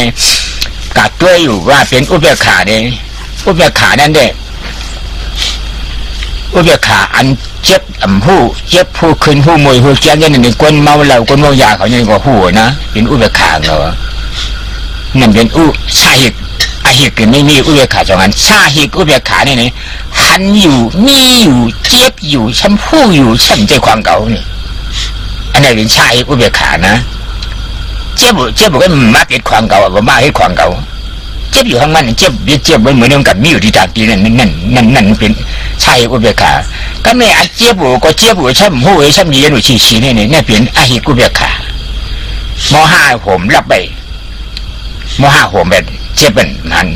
เนี่ยกะตัวอยู่ว่าเป็นอุเบกขาเนี่ยอุเบกขานั่นเด้อุเบกขาอันเจ็บผู้เจ็บผู้ขึ้นผู้มวยผู้เจ็บเนี่ยในคนเมาเหล้าคนเมายาเขาเนี่ยก็หูนะเป็นอุเบกขาเหรอนั่นเป็นชาหิกอาหิกไม่มีอุเบกขาสองอันชาหิกอุเบกขาเนี่ยหันอยู่มีอยู่เจ็บอยู่ช้ำผู้อยู่ช้ำใจความเก่านี่อันนี้เป็นชาหิกอุเบกขานะเจ็บก็มาเกิดความเก่าว่ามาให้ความเก่าเจ็บอยู่ข้างมันเจ็บเหมือนกับมีอยู่ที่ตากีนั่นเป็นชาหิกอุเบกขาก็ไม่อาเจ็บก็เจ็บช้ำผู้ช้ำเย็นอยู่ชี้เนี่ยเป็นอาหิกอุเบกขามห้าผมรับไปมห้าผมแบบเจ็บเป็นมัน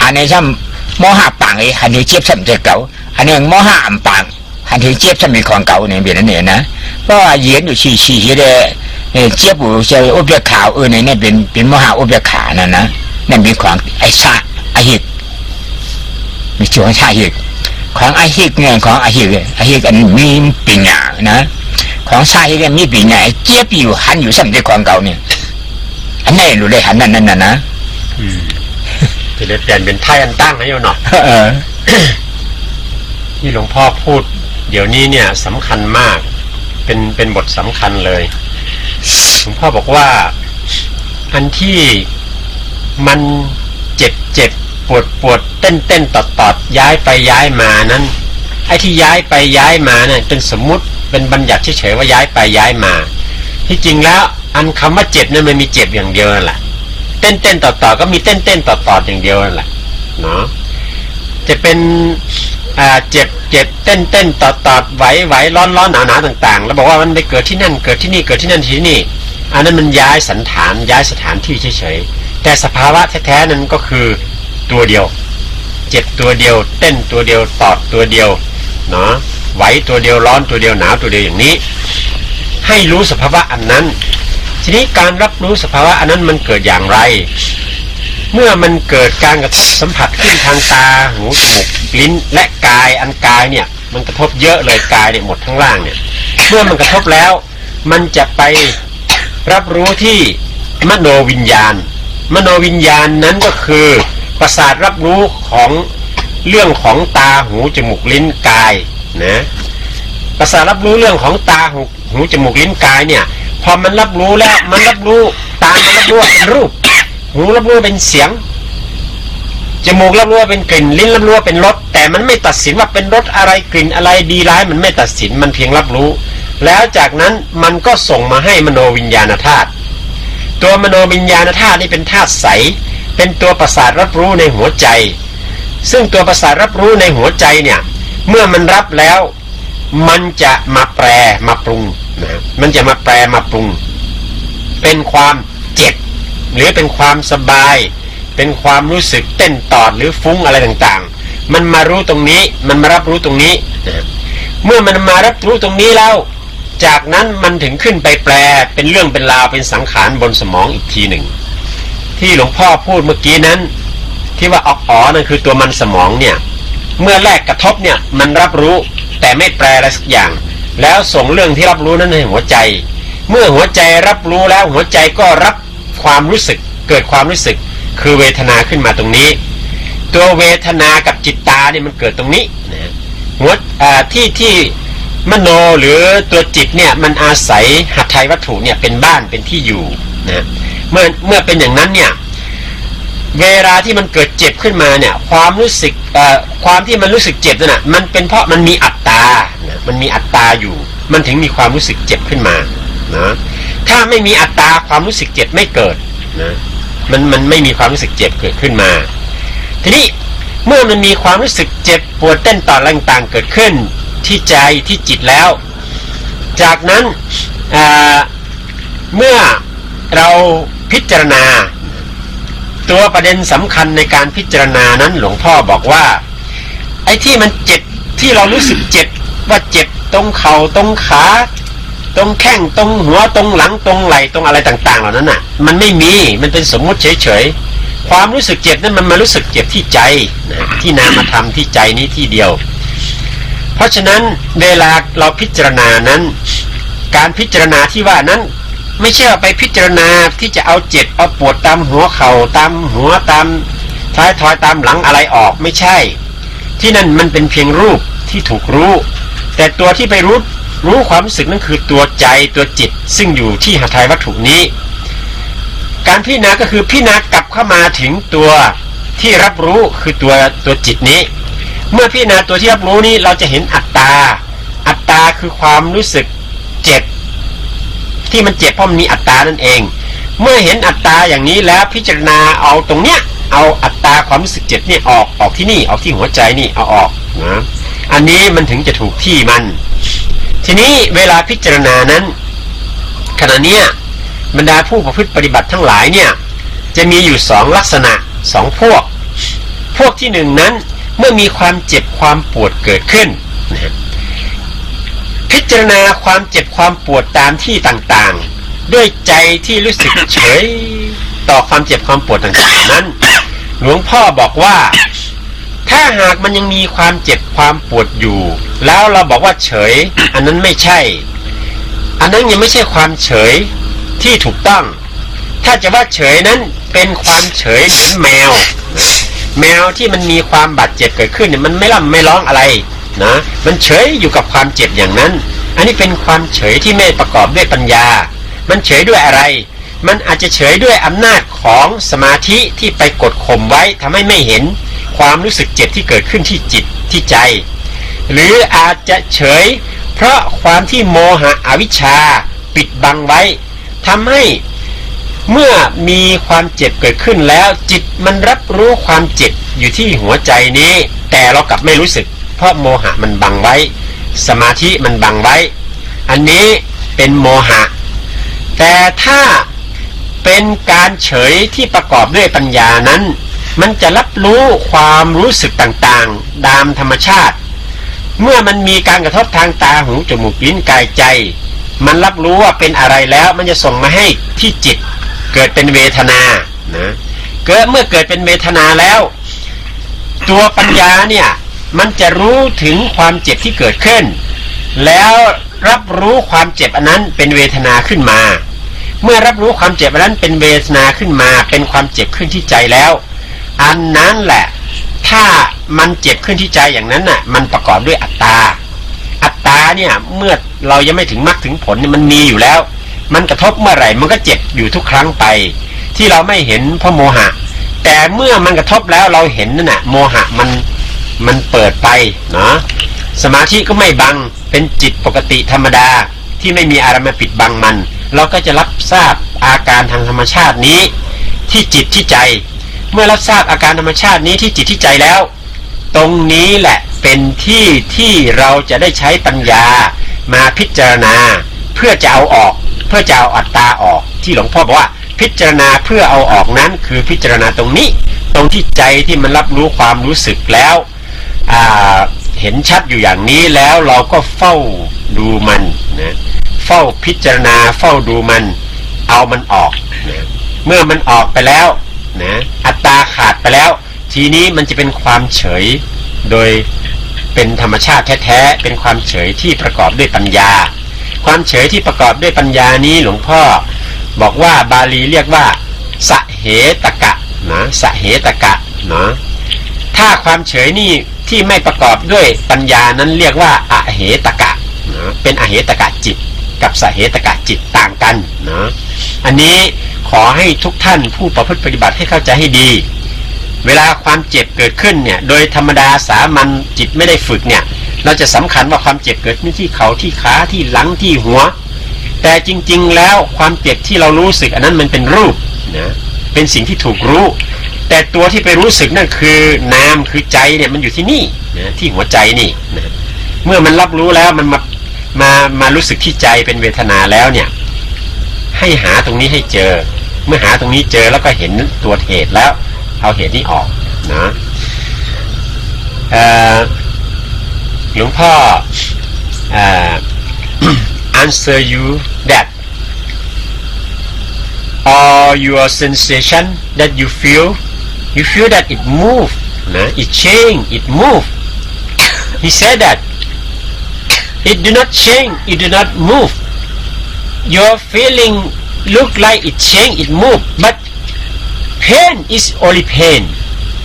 อันนี้ช้ำมห้าปังไอ้อันนี้เจ็บช้ำใจเก่าอันนี้มห้าอ่ำปังอันที่เจ็บช้ำมีของเก่าเนี่ยเป็นนั่นเองนะเพราะว่าเย็นอยู่ชี้เลยเจ็บอยู่เจออุเบกขาเนี่ยเป็นมหาอุเบกขานั่นนะนั่นเป็นของไอ้ชาอาหิกมีชื่อว่าชาหิกของอาหิกเนี่ยของอาหิกอันมีปีหน้านะของชาหิกมีปีหน้าเจ็บอยู่หันอยู่ช้ำใจของเก่าเนี่ยอันนี้รู้เลยหันนั่นนะจะได้เปลี่ยนเป็นไทยอันตั้งให้โยนหน่อยที่หลวงพ่อพูดเดี๋ยวนี้เนี่ยสำคัญมากเป็นบทสำคัญเลยหลวงพ่อบอกว่าอันที่มันเจ็บปวดเต้นตอดย้ายไปย้ายมานั้นไอ้ที่ย้ายไปย้ายมาเนี่ยเป็นสมมุติเป็นบัญญัติเฉยๆว่าย้ายไปย้ายมาที่จริงแล้วอันคำว่าเจ็บเนี่ยมันมีเจ็บอย่างเดียวนั่นแหละเต้นต่อก็มีเต้นต่ออย่างเดียวนั่นแหละเนาะจะเป็นเจ็บเต้นต่อไหวร้อนหนาวต่างๆแล้วบอกว่ามันไปเกิดที่นั่นเกิดที่นี่เกิดที่นั่นที่นี่อันนั้นมันย้ายสันฐานย้ายสถานที่เฉยๆแต่สภาวะแท้ๆนั้นก็คือตัวเดียวเจ็บตัวเดียวเต้นตัวเดียวตอดตัวเดียวเนาะไหวตัวเดียวร้อนตัวเดียวหนาวตัวเดียวอย่างนี้ให้รู้สภาวะอันนั้นทีนี้การรับรู้สภาวะอันนั้นมันเกิดอย่างไรเมื่อมันเกิดการกระทบสัมผัสขึ้นทางตาหูจมูกลิ้นและกายอันกายเนี่ยมันกระทบเยอะเลยกายเนี่ยหมดทั้งล่างเนี่ยเมื่อมันกระทบแล้วมันจะไปรับรู้ที่มโนวิญญาณนั้นก็คือประสาทรับรู้ของเรื่องของตาหูจมูกลิ้นกายนะประสาทรับรู้เรื่องของตาหูจมูกลิ้นกายเนี่ยพอมันรับรู้แล้วมันรับรู้ตามันรับรู้เป็นรูปหูรับรู้เป็นเสียงจมูกรับรู้เป็นกลิ่นลิ้นรับรู้เป็นรสแต่มันไม่ตัดสินว่าเป็นรสอะไรกลิ่นอะไรดีร้ายมันไม่ตัดสินมันเพียงรับรู้แล้วจากนั้นมันก็ส่งมาให้มโนวิญญาณธาตุตัวมโนวิญญาณธาตุนี่เป็นธาตุใสเป็นตัวประสาทรับรู้ในหัวใจซึ่งตัวประสาทรับรู้ในหัวใจเนี่ยเมื่อมันรับแล้วมันจะมาแปรมาปรุงนะมันจะมาแปรมาปรุงเป็นความเจ็บหรือเป็นความสบายเป็นความรู้สึกเต้นตอดหรือฟุ้งอะไรต่างๆมันมารู้ตรงนี้มันมารับรู้ตรงนี้นะเมื่อมันมารับรู้ตรงนี้แล้วจากนั้นมันถึงขึ้นไปแปลเป็นเรื่องเป็นราวเป็นสังขารบนสมองอีกทีหนึ่งที่หลวงพ่อพูดเมื่อกี้นั้นที่ว่านั่นคือตัวมันสมองเนี่ยเมื่อแรกกระทบเนี่ยมันรับรู้แต่ไม่แปลอะไรสักอย่างแล้วส่งเรื่องที่รับรู้นั้นให้หัวใจเมื่อหัวใจรับรู้แล้วหัวใจก็รับความรู้สึกเกิดความรู้สึกคือเวทนาขึ้นมาตรงนี้ตัวเวทนากับจิตตาเนี่ยมันเกิดตรงนี้นะที่มโนหรือตัวจิตเนี่ยมันอาศัยหัตถยวัตถุเนี่ยเป็นบ้านเป็นที่อยู่นะเมื่อเป็นอย่างนั้นเนี่ยเวลาที่มันเกิดเจ็บขึ้นมาเนี่ยความรู้สึกความที่มันรู้สึกเจ็บนั่นน่ะมันเป็นเพราะมันมีอัตตานะมันมีอัตตาอยู่มันถึงมีความรู้สึกเจ็บขึ้นมานะถ้าไม่มีอัตตาความรู้สึกเจ็บไม่เกิดนะมันไม่มีความรู้สึกเจ็บเกิดขึ้นมาทีนี้เมื่อมันมีความรู้สึกเจ็บปวดเต้นต่อต่างๆเกิดขึ้นที่ใจที่จิตแล้วจากนั้นเมื่อเราพิจารณาตัวประเด็นสำคัญในการพิจารณานั้นหลวงพ่อบอกว่าไอ้ที่มันเจ็บที่เรารู้สึกเจ็บว่าเจ็บตรงเข่าตรงขาตรงแข้งตรงหัวตรงหลังตรงไหล่ตรงอะไรต่างๆเหล่านั้นน่ะมันไม่มีมันเป็นสมมุติเฉยๆความรู้สึกเจ็บนั้นมันมารู้สึกเจ็บที่ใจนะที่นามธรรมที่ใจนี้ที่เดียวเพราะฉะนั้นเวลาเราพิจารณานั้นการพิจารณาที่ว่านั้น ไม่ใช่ไปพิจารณาที่จะเอาเจ็บเอาปวดตามหัวเข่าตามหัวตามท้ายทอยตามหลังอะไรออกไม่ใช่ที่นั่นมันเป็นเพียงรูปที่ถูกรู้แต่ตัวที่ไปรู้ความรู้สึกนั่นคือตัวใจตัวจิตซึ่งอยู่ที่หทัยวัตถุนี้การพิจารณาก็คือพิจารณากลับเข้ามาถึงตัวที่รับรู้คือตัวจิตนี้เมื่อพิจารณาตัวที่รับรู้นี้เราจะเห็นอัตตาคือความรู้สึกเจ็บที่มันเจ็บเพราะมันมีอัตตานั่นเองเมื่อเห็นอัตตาอย่างนี้แล้วพิจารณาเอาตรงเนี้ยเอาอัตตาความรู้สึกเจ็บนี่ออกที่นี่ออกที่หัวใจนี่เอาออกนะอันนี้มันถึงจะถูกที่มันทีนี้เวลาพิจารณานั้นขณะเนี้ยบรรดาผู้ประพฤติปฏิบัติทั้งหลายเนี่ยจะมีอยู่สองลักษณะสองพวกที่หนึ่งนั้นเมื่อมีความเจ็บความปวดเกิดขึ้นนะพิจารณาความเจ็บความปวดตามที่ต่างๆด้วยใจที่รู้สึกเฉยต่อความเจ็บความปวดต่างๆนั้นหลวงพ่อบอกว่าถ้าหากมันยังมีความเจ็บความปวดอยู่แล้วเราบอกว่าเฉยอันนั้นไม่ใช่อันนั้นยังไม่ใช่ความเฉยที่ถูกต้องถ้าจะว่าเฉยนั้นเป็นความเฉยเหมือนแมวที่มันมีความบาดเจ็บเกิดขึ้นเนี่ยมันไม่ร่ำไม่ร้องอะไรนะมันเฉยอยู่กับความเจ็บอย่างนั้นอันนี้เป็นความเฉยที่ไม่ประกอบด้วยปัญญามันเฉยด้วยอะไรมันอาจจะเฉยด้วยอำนาจของสมาธิที่ไปกดข่มไว้ทำให้ไม่เห็นความรู้สึกเจ็บที่เกิดขึ้นที่จิตที่ใจหรืออาจจะเฉยเพราะความที่โมหะอวิชชาปิดบังไว้ทำให้เมื่อมีความเจ็บเกิดขึ้นแล้วจิตมันรับรู้ความเจ็บอยู่ที่หัวใจนี้แต่เรากลับไม่รู้สึกเพราะโมหะมันบังไว้สมาธิมันบังไว้อันนี้เป็นโมหะแต่ถ้าเป็นการเฉยที่ประกอบด้วยปัญญานั้นมันจะรับรู้ความรู้สึกต่างๆตามธรรมชาติเมื่อมันมีการกระทบทางตาหูจมูกลิ้นกายใจมันรับรู้ว่าเป็นอะไรแล้วมันจะส่งมาให้ที่จิตเกิดเป็นเวทนานะเมื่อเกิดเป็นเวทนาแล้วตัวปัญญาเนี่ยมันจะรู้ถึงความเจ็บที่เกิดขึ้นแล้วรับรู้ความเจ็บอันนั้นเป็นเวทนาขึ้นมาเมื่อรับรู้ความเจ็บอันนั้นเป็นเวทนาขึ้นมาเป็นความเจ็บขึ้นที่ใจแล้วอันนั้นแหละถ้ามันเจ็บขึ้นที่ใจอย่างนั้นน่ะมันประกอบด้วยอัตตาเนี่ยเมื่อเรายังไม่ถึงมรรคถึงผลเนี่ยมันมีอยู่แล้วมันกระทบเมื่อไหร่มันก็เจ็บอยู่ทุกครั้งไปที่เราไม่เห็นเพราะโมหะแต่เมื่อมันกระทบแล้วเราเห็นนั่นน่ะโมหะมันเปิดไปเนาะสมาธิก็ไม่บังเป็นจิตปกติธรรมดาที่ไม่มีอะไรมาปิดบังมันเราก็จะรับทราบอาการทางธรรมชาตินี้ที่จิตที่ใจเมื่อรับทราบอาการธรรมชาตินี้ที่จิตที่ใจแล้วตรงนี้แหละเป็นที่เราจะได้ใช้ปัญญามาพิจารณาเพื่อจะเอาออกเพื่อจะเอาอัตตาออกที่หลวงพ่อบอกว่าพิจารณาเพื่อเอาออกนั้นคือพิจารณาตรงนี้ตรงที่ใจที่มันรับรู้ความรู้สึกแล้วเห็นชัดอยู่อย่างนี้แล้วเราก็เฝ้าดูมันนะเฝ้าพิจารณาเฝ้าดูมันเอามันออกนะเมื่อมันออกไปแล้วนะอัตตาขาดไปแล้วทีนี้มันจะเป็นความเฉยโดยเป็นธรรมชาติแท้ๆเป็นความเฉยที่ประกอบด้วยปัญญาความเฉยที่ประกอบด้วยปัญญานี้หลวงพ่อบอกว่าบาลีเรียกว่าสะเหตกะนะสะเหตกะนะถ้าความเฉยนี่ที่ไม่ประกอบด้วยปัญญานั้นเรียกว่าอเหตกะนะเป็นอเหตกะจิตกับสะเหตกะจิตต่างกันนะอันนี้ขอให้ทุกท่านผู้ประพฤติปฏิบัติให้เข้าใจให้ดีเวลาความเจ็บเกิดขึ้นเนี่ยโดยธรรมดาสามัญจิตไม่ได้ฝึกเนี่ยเราจะสำคัญว่าความเจ็บเกิดขึ้นที่เขาที่ขาที่หลังที่หัวแต่จริงๆแล้วความเจ็บที่เรารู้สึกอันนั้นมันเป็นรูปนะเป็นสิ่งที่ถูกรู้แต่ตัวที่ไปรู้สึกนั่นคือนามคือใจเนี่ยมันอยู่ที่นี่นะที่หัวใจนี่นะเมื่อมันรับรู้แล้วมันมารู้สึกที่ใจเป็นเวทนาแล้วเนี่ยให้หาตรงนี้ให้เจอเมื่อหาตรงนี้เจอแล้วก็เห็นตัวเหตุแล้วเอาเหตุนี้ออกนะหลวงพ่อanswer you that all your sensation that you feel that it move it change it move he said that it do not change it do not move your feeling look like it change, it move, but pain is only pain,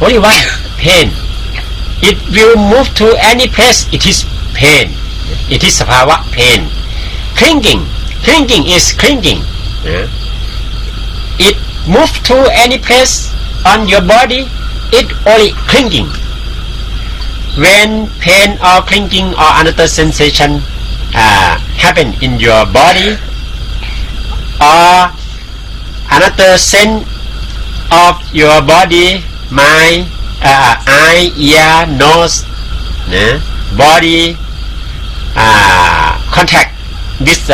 only one pain. It will move to any place, it is pain, it is สภาวะ pain. Clinging is clinging. It move to any place on your body, it only clinging. When pain or clinging or another sensation happen in your body or another sense of your body, mind, eye, ear, nose, body contact with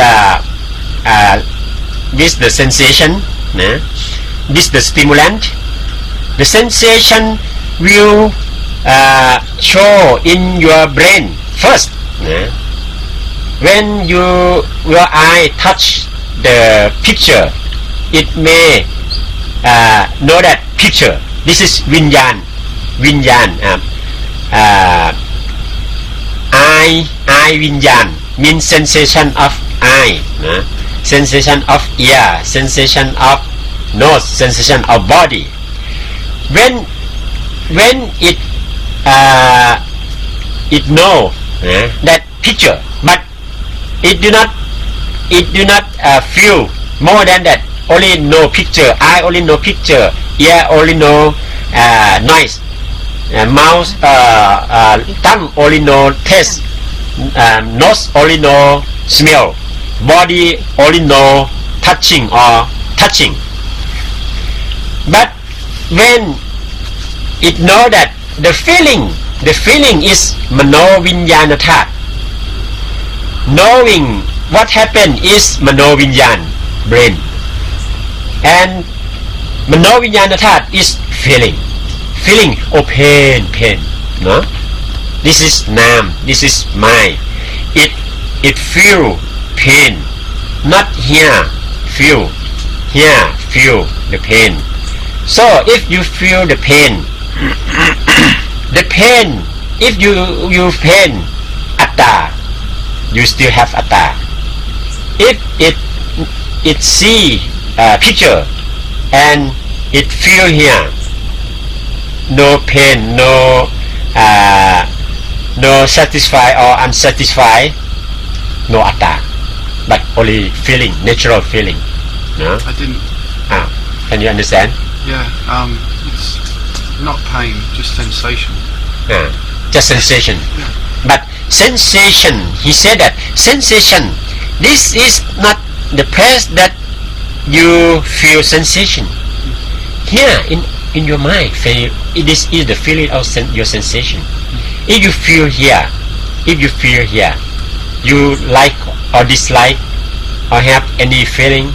the sensation, with the stimulant, the sensation will show in your brain first. When your eye touch the picture, it may know that picture. This is vinyan. Eye vinyan means sensation of eye, sensation of ear, sensation of nose, sensation of body. When it know that picture, but it do not feel more than that. Only know picture, eye only know picture, ear only know noise, mouth, tongue only know taste, nose only know smell, body only know touching or touching. But when it know that the feeling is mano vinyana that. Knowing what happened is mano vinyan, brain, and mano vinyana that is feeling, oh pain, no? This is nam, this is mind. It feel pain, not here feel the pain. So if you feel the pain, if you pain atta, you still have atta. If it see picture and it feel here, no pain, no satisfied or unsatisfied, no atta, but only feeling, natural feeling. No? I didn't. Can you understand? Yeah. It's not pain, just sensation. Just sensation. Yeah. But sensation, he said that sensation, this is not the place that you feel sensation. Here in your mind, this is the feeling of your sensation. If you feel here, you like or dislike or have any feeling,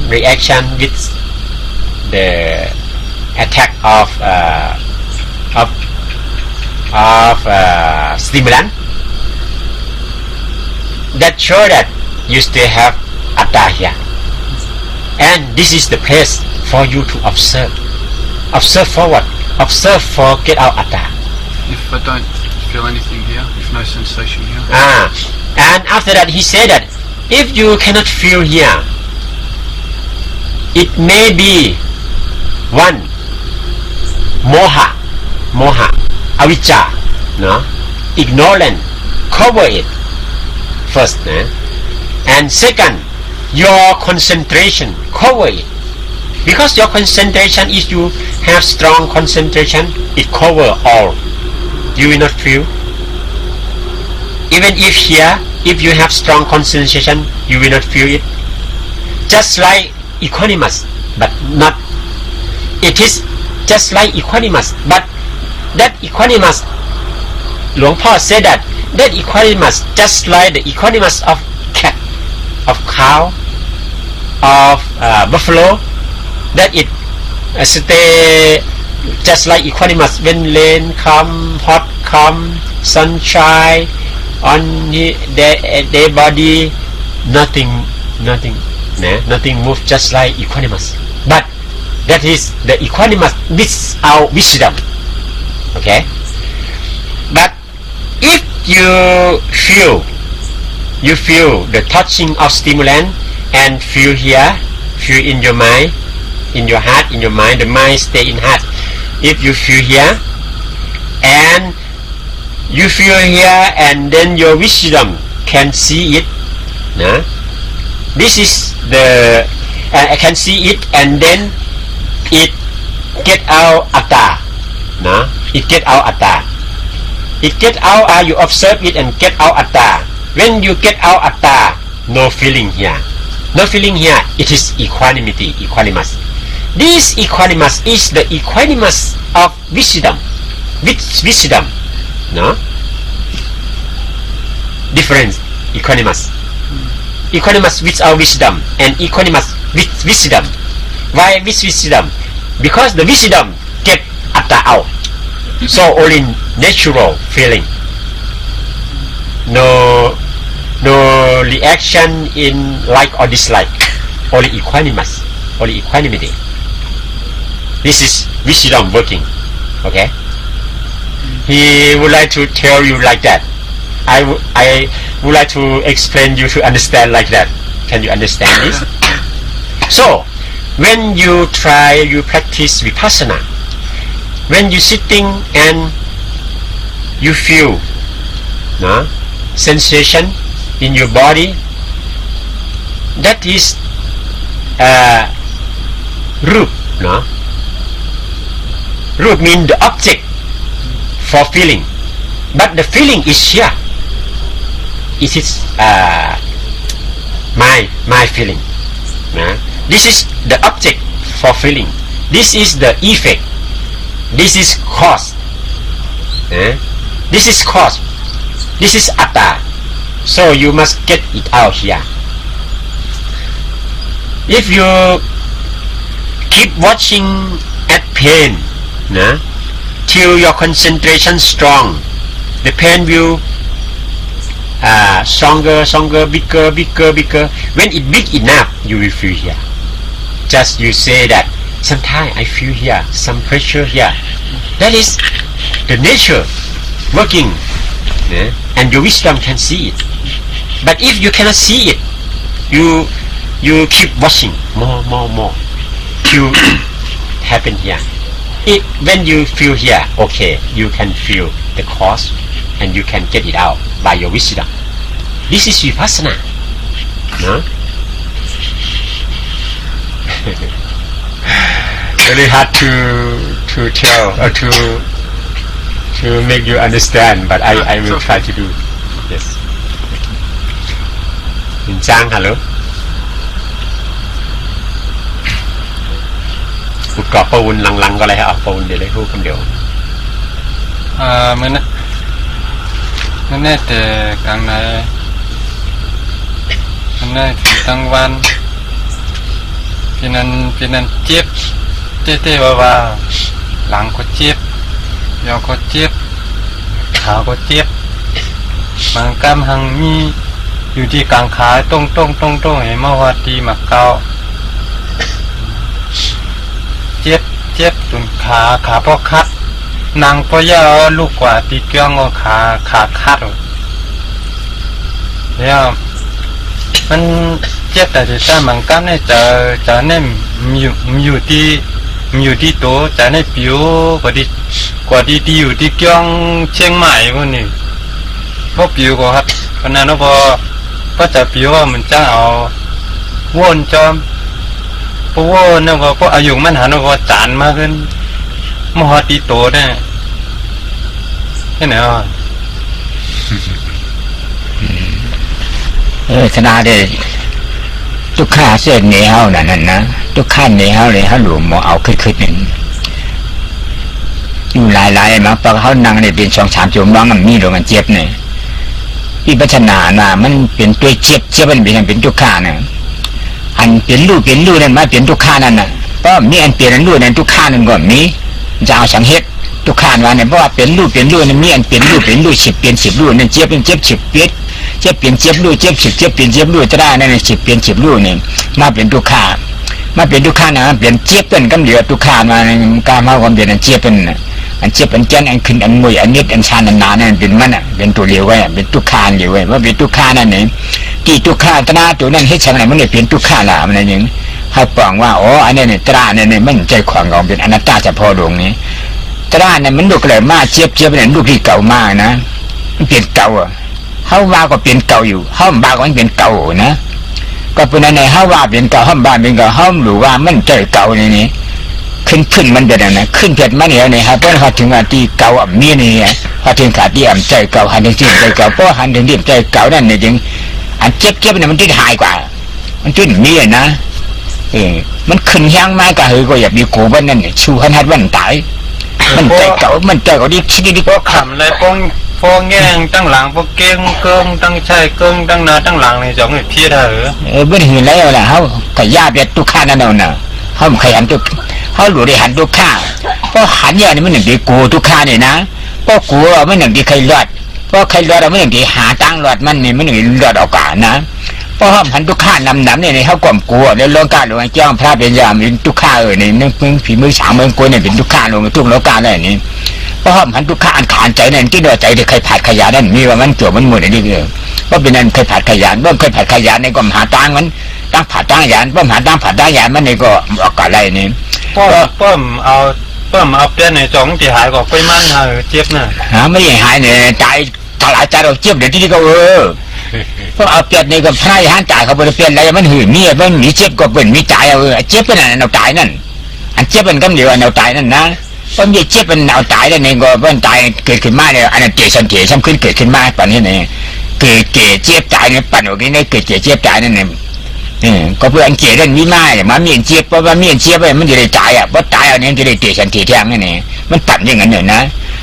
reaction with the attack of stimulant, that show that you still have atta here, and this is the place for you to observe for what? Observe for get out atta. If I don't feel anything here, if no sensation here. And after that he said that if you cannot feel here, it may be one moha, avijja, no, ignorant, cover it first, and second, your concentration, cover it, because your concentration, if you have strong concentration, it cover all, you will not feel. Even if here, if you have strong concentration, you will not feel it. Just like equanimous, but not, it is just like equanimous, but that equanimous, Luang Po said that equanimous just like the equanimous of cat, of cow, of buffalo, that it stay just like equanimous when rain come, hot come, sunshine on their body, nothing move, just like equanimous. But that is the equanimous without wisdom. Okay? But if you feel the touching of stimulant, and feel here, feel in your mind, in your heart, in your mind. The mind stay in heart. If you feel here and you feel here and then your wisdom can see it. Nah? This is the I can see it and then it get out atta. Nah? It get out atta. It get out you observe it and get out atta. When you get out atta, no feeling here. No feeling here. It is equanimity, equanimous. This equanimous is the equanimous of wisdom. With wisdom. No? Difference. Equanimous. Equanimous without wisdom and equanimous with wisdom. Why with wisdom? Because the wisdom get atta out. So only natural feeling. No reaction in like or dislike. Only equanimous. Only equanimity. This is wisdom working. Okay? He would like to tell you like that. I would like to explain you to understand like that. Can you understand this? So, when you try, you practice vipassana. When you sitting and you feel sensation in your body, that is root. Root means the object for feeling, but the feeling is here. It is my feeling. This is the object for feeling. This is the effect. This is cause. This is cause. This is atta. So you must get it out here. If you keep watching at pain, till your concentration strong, the pain will stronger, bigger. When it big enough, you will feel here. Just you say that, sometimes I feel here, some pressure here. That is the nature working, and your wisdom can see it. But if you cannot see it, you keep watching more till happen here. When you feel here, okay, you can feel the cause and you can get it out by your wisdom. This is vipassana. Really hard to tell or to make you understand, but I will try to do. Yes. Chang, hello. อุดกรอบปูนหลังๆก็เลยเอาปูนเดี๋ยวเลยพูดคำเดียวมันแน่แต่กลางในมันแน่ถึงทั้งวันพี่นั้นเจ็บเต้ว่าหลังก็เจ็บยอก็เจ็บขาก็เจ็บมันกำหังมีอยู่ที่กลางขาตรงเห็นมาว่าตีมาเกาเจ็บจนขาพอคัดนางพอย่าลูกกว่าตีเกี้ยงก็ขาคัดเนี่ยมันเจ็บแต่จะมันกำเนี่ยจะเนี่ยมีอยู่ที่โตจะเนี่ยผิวกว่าที่อยู่ที่เกี้ยงเชียงใหม่พวกนี้พวกผิวก็ครับเพราะนั้นพอจะผิวว่ามันจะเอาวนจอมเพราะว่าเนี่ยก็อายุมันหันก็จานมากขึ้นมหาตีโตเนี่ยแค่ไหนอ่ะขนาดเด็ทุกข้าเส้นเหนียวนั่นนะทุกข้าเหนียวเลยเขาหลวมมองเอาขึ้นหนึ่งอยู่หลายมาปะเขานั่งเนี่ยเป็น2-3ชั่วโมงมันมีหลวมันเจ็บเนี่ยวิปัสสนาน่ะมันเป็นตัวเจ็บมันเป็นทุกข้าเนี่ยอันเป็นรูนั่นมาเป็นทุกข้านั่นน่ะเพราะมีอันเปลี่ยนรูนั่นทุกข้านั่นก็มีจะเอาสังเฮ็ดทุกข้าว่าเนี่ยเพราะว่าเป็นรูนั่นมีอันเป็นรู10เปลี่ยน10รูนั่นเจ็บ10เปลี่ยนเจ็บเปลี่ยน10รูเจ็บ10เจ็บเปลี่ยน10รูจะได้นั่น10เปลี่ยน10รูนี่มาเป็นทุกข้านะเปลี่ยนเจ็บเป็นกำเหลือทุกข้ามาการมาความเปลี่ยนอันเจ็บเป็นอันเจ็บอันแก่นอันขึ้นอันมวยอันนิดอันชาอันนานนั่นเป็นมันเป็นตัวเลี้ยวไว้เป็นทุกข้าเลี้ยวไว้ว่าเป็นทุกข้านั่นนี่ ตีทุกข้าตราตัวนั้นให้ช่างไหนมันเนี่ยเป็นทุกข้าหลามันอะไรอย่างให้ปองว่าอ๋ออันนี้เนี่ยตราเนี่ยมันใจขวางของเป็นอนัตตาเฉพาะดวงนี้ตราเนี่ยมันลูกเลยมาเจี๊ยบเนี่ยลูกที่เก่ามากนะมันเปลี่ยนเก่าเฮาว่าก็เปลี่ยนเก่าอยู่เฮาบ้าก็มันเปลี่ยนเก่านะก็เป็นอะไรเฮาว่าเปลี่ยนเก่าเฮาบ้าเปลี่ยนเก่าเฮาหรือว่ามันใจเก่านี่ขึ้นมันเป็นอะไรขึ้นเผ็ดมันเนี่ยนี่ครับเพราะเขาถึงว่าที่เก่าอ่ำมีนี่เขาถึงขาดที่อ่ำใจเก่าหันถึงที่ใจเก่าเพราะหันถึงที่ใจเก่านั่นเนี่ยจึงอันเจ็บเนี่ยมันที่หายกว่ามันที่มีนะมันขึ้นแห้งมากก็เฮ้ยก็อย่ามีโกบันนั่นชูขนาดวันตายมันใจเก่าดิชิดิ พวกขำเลยพวกแง่งตั้งหลังพวกเก้งเกิ้งตั้งใช่เกิ้งตั้งนาตั้งหลังนี่จ่องเพี้ยเถอะไม่เห็นแล้วนะเขาขยาบทุกข้านั่นน่ะเขาขยันทุกเขาหลุดได้หันทุกข้าเพราะหันอย่างนี้มันหนึ่งดีกูทุกข้าเนี่ยนะเพราะกูไม่หนึ่งดีใครรอดเพราะใครรอดเราไม่หนึ่งดีหาตั้งรอดมันนี่ไม่หนึ่งรอดออกกานะเพราะหันทุกข้านำเนี่ยเขากล่อมกูแล้วลงการลงจ้องพระเป็นยามเป็นทุกข้านี่นึกฝีมือสามเมืองกูเนี่ยเป็นทุกข้าลงทุกโลกาอะไรนี่เพราะหันทุกข้าอันขานใจนั่นที่ดอใจที่ใครผัดขยะนั่นมีว่ามันจบมันหมดอะไรนี่ว่าเป็นนั่นใครผัดขยะว่าเคยผัดขยะในก็หาตั้งมันตั้งผัดตั้งยานว่าหาตั้งผัดตั้งยานมันนี่ก็ออกอะไรนี่ป้อมเอาเปลี่ยนในจ่องที่หายก็ไปมันเจ็บน่ะไม่หายเนี่ยใจตลาดใจเราเจ็บเดี๋ยวที่นี่ก็เพราะเอาเปลี่ยนในกับพระยานจ่ายเขาไปเปลี่ยนอะไรมันหื่นมีมันมีเจ็บก็เป็นมีจ่ายเจ็บเป็นอะไรเราตายนั่นอันเจ็บเป็นกำเดียวเราตายนั่นนะเพราะมีเจ็บเป็นเราตายแล้วนี่ก็เป็นตายเกิดขึ้นมาเนี่ยอันนั้นเกิดสันเกิดซ้ำขึ้นเกิดขึ้นมาปัจจุบันนี่เกิดเจ็บตายเนี่ยปัจจุบันนี้เกิดเจ็บตายนั่นเนี่ยก็เพื่ออันเจ็บนั่นมีมาเนี่ยมันมีเจ็บเพราะว่ามีเจ็บมันจะได้ตายเพราะตายอันนี้จะได้เกิดสันเกิดแท้งนั่นเองมันปั่นอย่างนั้นอยู่นะ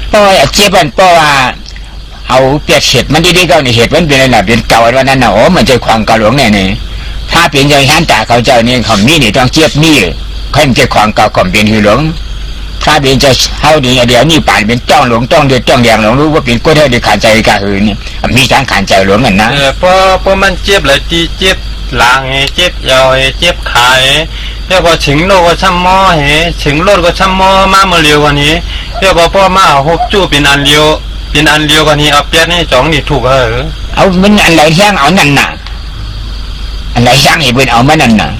เพราะว่าเจ็บมันเพราะว่าเอาเปรียบเหตุมันดีๆก็ในเหตุมันเป็นอะไรเป็นเก่าวันนั้นนะโอ้มันจะความเก่าหลวงเนี่ยนี่ถ้าเปลี่ยนใจหันตาเขาเจ้านี่เขามีนี่ต้องเจ็บนี่ใครมันจะความเก่าก่อนเปลี่ยนหือหลวงถ้าเปลี่ยนจะเฮาดีเดี๋ยวนี่ป่านเป็นจ้องหลวงจ้องเดือดจ้องแดงหลวงรู้ว่าเป็นก้นเท่าดีขาดใจกะหือนี่มีทางขาดใจหลวงนั่นนะพอมันเจ็บเลยตีเจ็บหลังเจ็บยาวเจ็บขาแล้วก็ถึงโลก็ช้ำมอถึงโลก็ช้ำมอมาเมื่อเร็ววันนี้แล้วก็พ่อมาหกจู้เป็นอันเดียวกันนี้เอาเปียนี่จ่องนี่ถูกเอามันอันไหนแห้งเอานั่นน่ะอันไหนแห้งให้เป็นเอามันนั่นน่ะ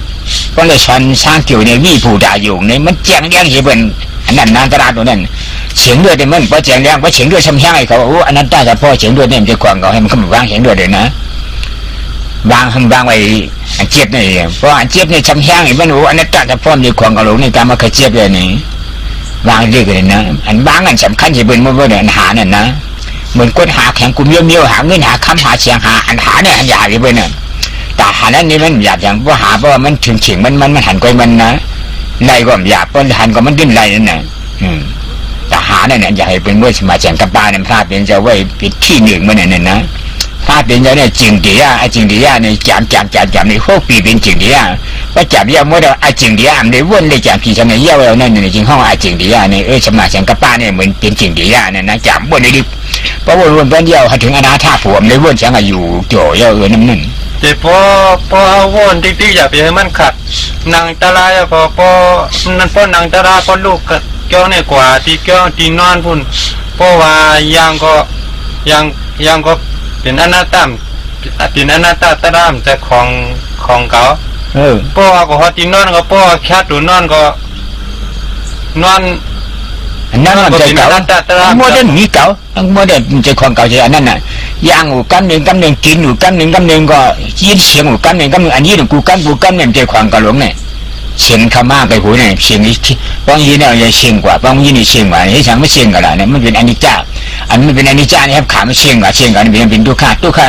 เพราะเลยชันสร้างเกี่ยวในวิผูดาอยู่ในมันแจ้งแย้งให้เป็นอันนั้นนานตราตัวนั้นเฉียงด้วยแต่มันพอแจ้งแย้งพอเฉียงด้วยช้ำแห้งให้เขาโอ้อันนั้นได้แต่พอเฉียงด้วยเนี่ยมันจะกวางเขาให้มันขึ้นวางเฉียงด้วยเลยนะวางไว้อันเจ็บนี่เพราะอันเจ็บนี่ช้ำแห้งให้มันโอ้อันนั้นได้แต่พอมีกวางเขาหลงในการมาเคยเจ็บเลยนี่วางเรื่อยๆนะอันวางอันสำคัญที่เป็นมันว่าเนี่ยหาเนี่ยนะเหมือนคนหาแข่งกุมเมียวหาเงินหาคำหาเสียงหาอันหาเนี่ยอันยาที่เป็นเนี่ยแต่หานั้นนี่มันหยาบอย่างว่าหาเพราะว่ามันถึงมันหันก้อยมันนะไล่ก็หยาบเพราะหันก็มันดิ้นไล่นั่นน่ะแต่หาเนี่ยอยากให้เป็นว่าสมาชิกกับบ้านเนี่ยพระเป็นจะไว้เป็นที่หนึ่งมันเนี่ยนะพระเป็นจะเนี่ยจริงดีอ่ะจริงดีอ่ะเนี่ยจำในพวกปีเป็นจริงดีอ่ะว่าจำยาเมื่อเราจริงดีอ่ะในวันเลยจำพี่ชนะเยี่ยวเราเนี่ยจริงห้องจริงดีอ่ะเนี่ยสมาชิกกับบ้านเนี่ยเหมือนเป็นจริงดีอ่ะเนี่ยนะจำวันนี้เพราะวนเป็นเดียวถึงอนาถาผัวในวนเสียงอยู่โจเยอะนั่นนั่นแต่พอวนติ๊กอย่าไปให้มันขัดนางตาลายพอนั่นพอนางตาลาพอลูกเกี่ยวเนี่ยกว่าที่เกี่ยวที่นอนพุ่นเพราะว่ายังก็เป็นอนาตามเป็นอนาตาตรามแต่ของเขาเพราะว่าก็ที่นอนก็เพราะแค่ตัวนอนก็นอนนั่นมันใจเก่าโมเดิร์นนี่เก่าโมเดิร์นใจความเก่าใจอันนั้นน่ะย่างหูกำหนึ่งกินหูกำหนึ่งก็ยินเสียงหูกำหนึ่งอันนี้กูกำเนี่ยใจความเก่าหลงเนี่ยเสียงขม่าไปหูเนี่ยเสียงนี้บางยีเนี่ยจะเสียงกว่าบางยีนี่เสียงกว่าให้ฉันไม่เสียงกันละเนี่ยมันเป็นอนิจจาอันมันเป็นอนิจจาเนี่ยครับขาไม่เสียงกว่ากันเป็นทุกข์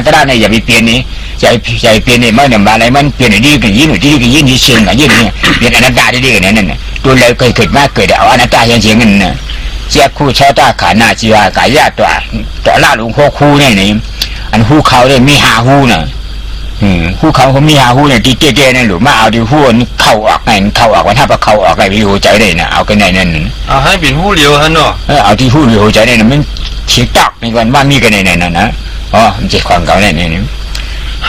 ตราเนี่ยอย่าไปเปลี่ยนนี้ใจเปลี่ยนเนี่ยมันเนี่ยอะไรมันเปลี่ยนดีกันยินดีกันยินที่เสียงกันยินเนี่ยเปลี่ยนอนัตตาดีกันนั่นน่ะตัวเลยเกิดมากเกิดเอาอนัตตาเสียงกันน่ะเจ้าคู่ชาวตาขาหน้าจีวากายาตัวล่าหลวงพ่อคู่เนี่ยนี่อันหูเขาเนี่ยมีหาหูน่ะหูเขามีหาหูเนี่ยที่เจ๊ๆนั่นหรือมาเอาที่หูเข้าออกไงเข้าออกว่าถ้าพอเข้าออกไงวิวใจได้นะเอากันไหนนั่นเอาให้เป็นหูเหลียวฮะเนาะเอาที่หูวิวใจได้นะมันเฉียงตอกในวันว่ามีกันไหนนั่นนะอ๋อมันจะความเก่าเนี่ยนี่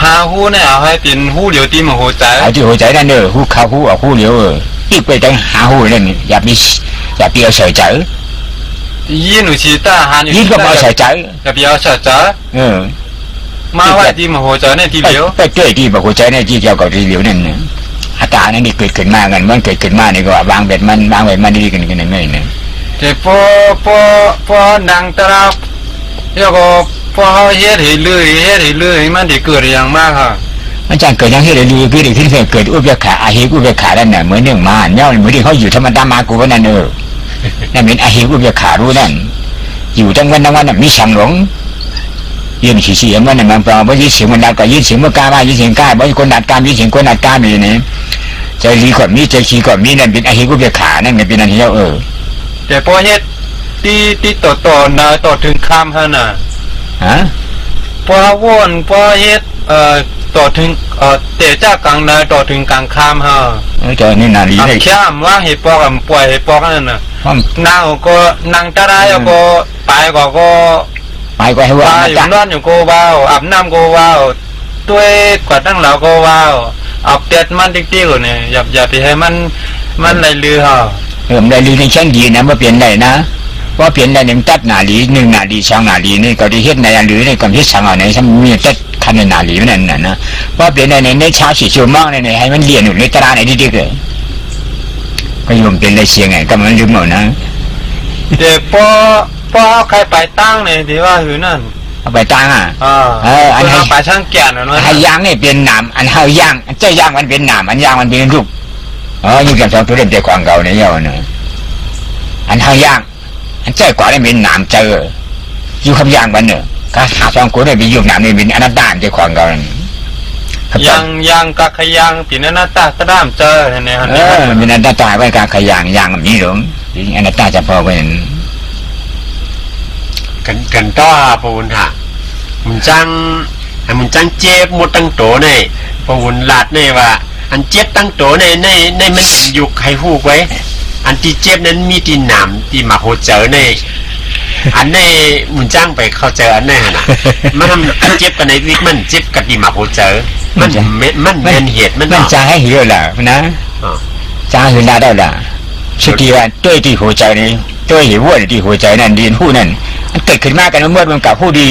หาหูเนี่ยเอาให้เป็นหูเหลียวตีมาหัวใจเอาที่หัวใจนั่นเด้อหูเขาหูออกหูเหลียวอีกไปตั้งหาหูนั่นอย่าไปเอาใส่ใจยี่หนูชีตาหายี่ก็มาใส่ใจกับยาใส่ใจ มาว่าที่มโหจรเนี่ยทีเดียว ไปเจ้ยที่บอกหัวใจเนี่ยที่เกี่ยวกับทีเดียวนั่นเนี่ยอาการนั่นนี่เกิดขึ้นมากันมันเกิดขึ้นมานี่ก็วางเบ็ดมันดีกันกันไม่เนี่ย แต่พอดังตราแล้วก็พอเขาเฮ็ดให้เรื่อยมันได้เกิดอย่างมากค่ะ มันจังเกิดอย่างที่เราดูคือที่เกิดอุเบกขาอาหิอุเบกขานั่นน่ะเหมือนเรื่องมาเนี่ยเหมือนที่เขาอยู่ธรรมดามากูว่านั่นนั่นเป็นอาหิอุเบกขารู้นั่นอยู่ทั้งวันน่ะมีช่างหลงยืนชี้มันน่ะมันเปล่าบ่ยินเสียงมันดังก็ยินเสียงมันกล้ามายินเสียงกล้าบ่คนดัดการยินเสียงคนดัดการนี่ใจรีก่อนมีใจขี้ก่อนมีนั่นเป็นอาหิอุเบกขานั่นเป็นอันที่เราแต่พอเฮ็ดที่ต่อนะต่อถึงข้ามเท่าน่ะ ฮะ พอวนพอเฮ็ดต่อถึงเตะจากกลางนะต่อถึงกลางข้ามฮะ เจอนี่นาลีเลย ข้ามว่าให้ปอกปล่อยให้ปอกนั่นน่ะนางก็นางตาได้ก็ไปก็ให้ว่า อยู่นอนอยู่ก็ว้าวอาบน้ำก็ว้าวด้วยกวาดตั้งเหล่าก็ว้าวอาบเต็ดมันติ๊กๆเนี่ยอย่าไปให้มันไหลลือฮะมันได้ลีในชั้นดีนะมาเปลี่ยนได้นะว่าเปลี่ยนได้เนี่ยตัดนาลี1นาลี2นาลีนี่ก็ได้เฮ็ดในหรือในความคิดสั่งเอาในถ้ามีตัดคันในนาลีนั่นน่ะนะว่าเปลี่ยนได้ในเช้า4ชั่วโมงในให้มันเรียนอยู่ในตารางไหนดีๆก็ยอมเป็นได้เสียงไงก็มันลืมหมดนะ เดี๋ยวพอใครไปตั้งเนี่ยที่ว่าหือนั่นเอาไปตั้งอันนี้ไปช่างแก่นนะให้ย่างนี่เป็นหนามอันเฮาย่างอันเจ้าย่างมันเป็นหนามอันย่างมันเป็นรูปอยู่กัน2ตัวเล่มแต่ความเก่าเนี่ยเยาว์นะอันเฮาย่างอันเจ้ากว่าได้เป็นหนามเจออยู่คำย่างมันเนี่ยก็หา2คนได้ไปอยู่หนามนี่เป็นอนัตตาแต่ความเก่ายังกะขยังปีนั้นน่ะตาตะดามเจอเนี่ยเป็นอนัตตาไว้กะขยังย่างแบบนี้หรออนัตตาจะพอไว้กันต่อปูนฮะมันจังเจ็บหมดตั้งโตในปูนลาดในว่าอันเจ็บตั้งโตในมันอยู่ให้ฮู้ไว้อันที่เจ็บนั้นมีที่หนามที่มาโหเจอในอันในมันจ้างไปเข้าเจออันในหั่นน่ะมันเจ็บกันในวิกมันเจ็บกันที่มาโหเจอมันเป็นเหตุมันจะให้เหี่ยวล่ะนะจะให้ลาได้ล่ะสติว่าด้วยที่หัวใจนี่ด้วยหิวที่หัวใจนั่นดีผู้นั่นมันเกิดขึ้นมากันเมื่อมันกับผู้ดี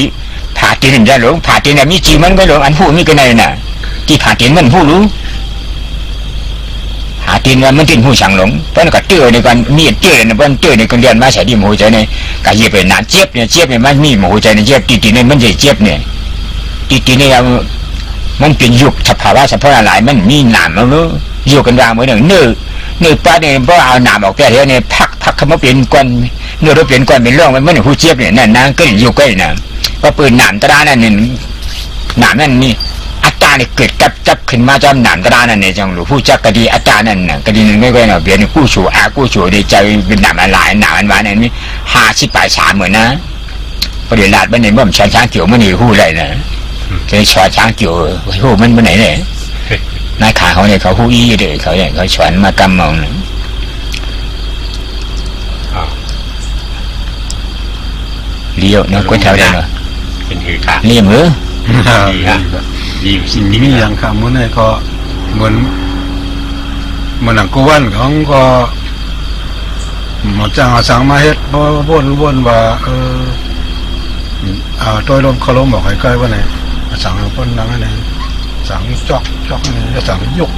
ผ่าตีนจะหลงผ่าตีนมีจริงมันก็หลงอันผู้มีกันไหนน่ะที่ผ่าตีนมันผู้รู้หาตีนมันทิ้งผู้ช่างหลงเพราะนั่นก็เจือในการมีเจือในบ้านเจือในการเรียนมาใส่ที่หัวใจเนี่ยก็เย็บไปหนาเจ็บเนี่ยมันมีหัวใจเนี่ยเจ็บตีนเนี่ยมันจะเจ็บเนี่ยตีนเนี่ยมันเป็นยุคสภาวะสภาพหลายมันมีหนามแล้วรู้อยู่กันวางเหมือนเนื้อปลาเนี่ยเพราะเอาหนามออกแต่เดี๋ยวเนี่ยพักคำว่าเปลี่ยนก้อนเนื้อเราเปลี่ยนก้อนเป็นเรื่องมันเหมือนผู้เจ็บเนี่ยนั่นนะก็อยู่ใกล้น่ะพอปืนหนามตรานั่นเนี่ยหนามนั่นนี่อัตตาเนี่ยเกิดจับขึ้นมาจำหนามตรานั่นเนี่ยจังหรือผู้จักกะดีอัตตานั่นน่ะกะดีนึงไม่ค่อยเนาะเปลี่ยนกู้ชูกู้ชูดีใจเป็นหนามอะไรหนามอันวานนั่นมี50 เหมือนนะประเดี๋ยวลาดมันเนี่ยเมื่อช้างเกี่ยวมันนี่หู้ไรนะจะชอช้างเกี่ยวหู้มันเมื่อไหนเนี่ยนายขาเขาเนี่ยเขาหู้อี้เลยเขาเนี่ยเขาฉวนมากำมองเลี้ยวเนาะคนแถวเดียวเนาะเป็นหือขาเลี้ยมือดีฮะดีสิ่งนี้มีอย่างขามันเนี่ยก็เหมือนหนังกูวันของก็หมอจ้างสั่งมาเฮ็ดเพราะวนว่าตัวลมเขาล้มบอกให้ใกล้ว่าไหนสั่งเพิ่นนั่งไหนสั่งจอกนี่จะสั่งยก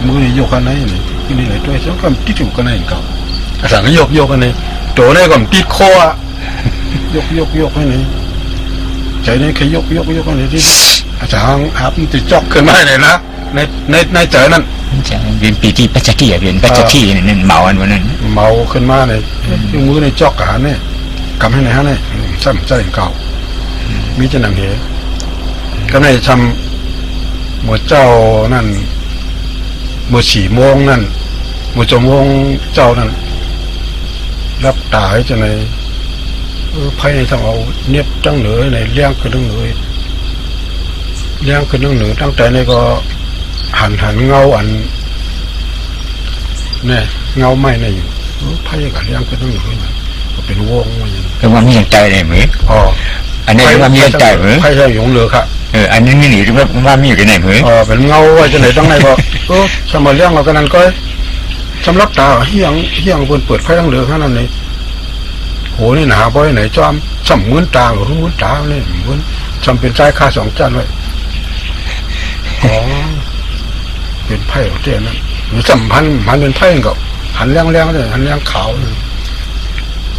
มือนี่ยกกันไหนนี่นี่ไหนตัวฉันก็ติดอยู่กันไหนเก่าสั่งยกกันไหนตัวไหนก็ติดคอยกให้นี่ใจนี่แค่ยกกันนี่ที่สั่งอาบติดจอกขึ้นมาเลยนะในใจนั้นจะเป็นปีที่ปัจจัยเป็นปัจจัยนั่นเมาอันวันนั้นเมาขึ้นมาเลยยกมือในจอกกันเนี่ยกำให้ไหนฮะเนี่ยซ้ำใจเก่ามีจะหนังเหตุก็ในทำหมวดเจ้านั่นหมวด4 โมงนั่นหมวด2 โมงเจ้านั่นรับตาให้จะในไพ่ทำเอาเนียบตั้งเหนือในเลี้ยงขึ้นตั้งเหนือตั้งแต่ในก็หันเงาอันเนี่ยเงาไม่ในอยู่ไพ่กับเลี้ยงขึ้นตั้งเหนือก็เป็นวงมาอย่างเป็นว่ามีอย่างใจเลยมั้ยอันนี้ว่ามีอย่างใจมั้ยไพ่ใช่หยงเหลือค่ะอันนี้มีหนีหรือว่ามีอยู่ที่ไหนเพื่อเป็นเงาไว้จะไหนตั้งไหนก็สมัยเรื่องเรากันนั้นก็สำรับตาเฮียงเปิดไฟทั้งเหลือข้างนั้นเลยโหนี่หนาบ่อยไหนจอมสำมือนตาหรือมือนตาเนี่ยมือน จำเป็นใจค่าสองจานไว้ของเป็นไพ่ของเจ้านั้นหรือสัมพันธ์เป็นไพ่ก็หันเลี้ยงเลยหันเลี้ยงขาว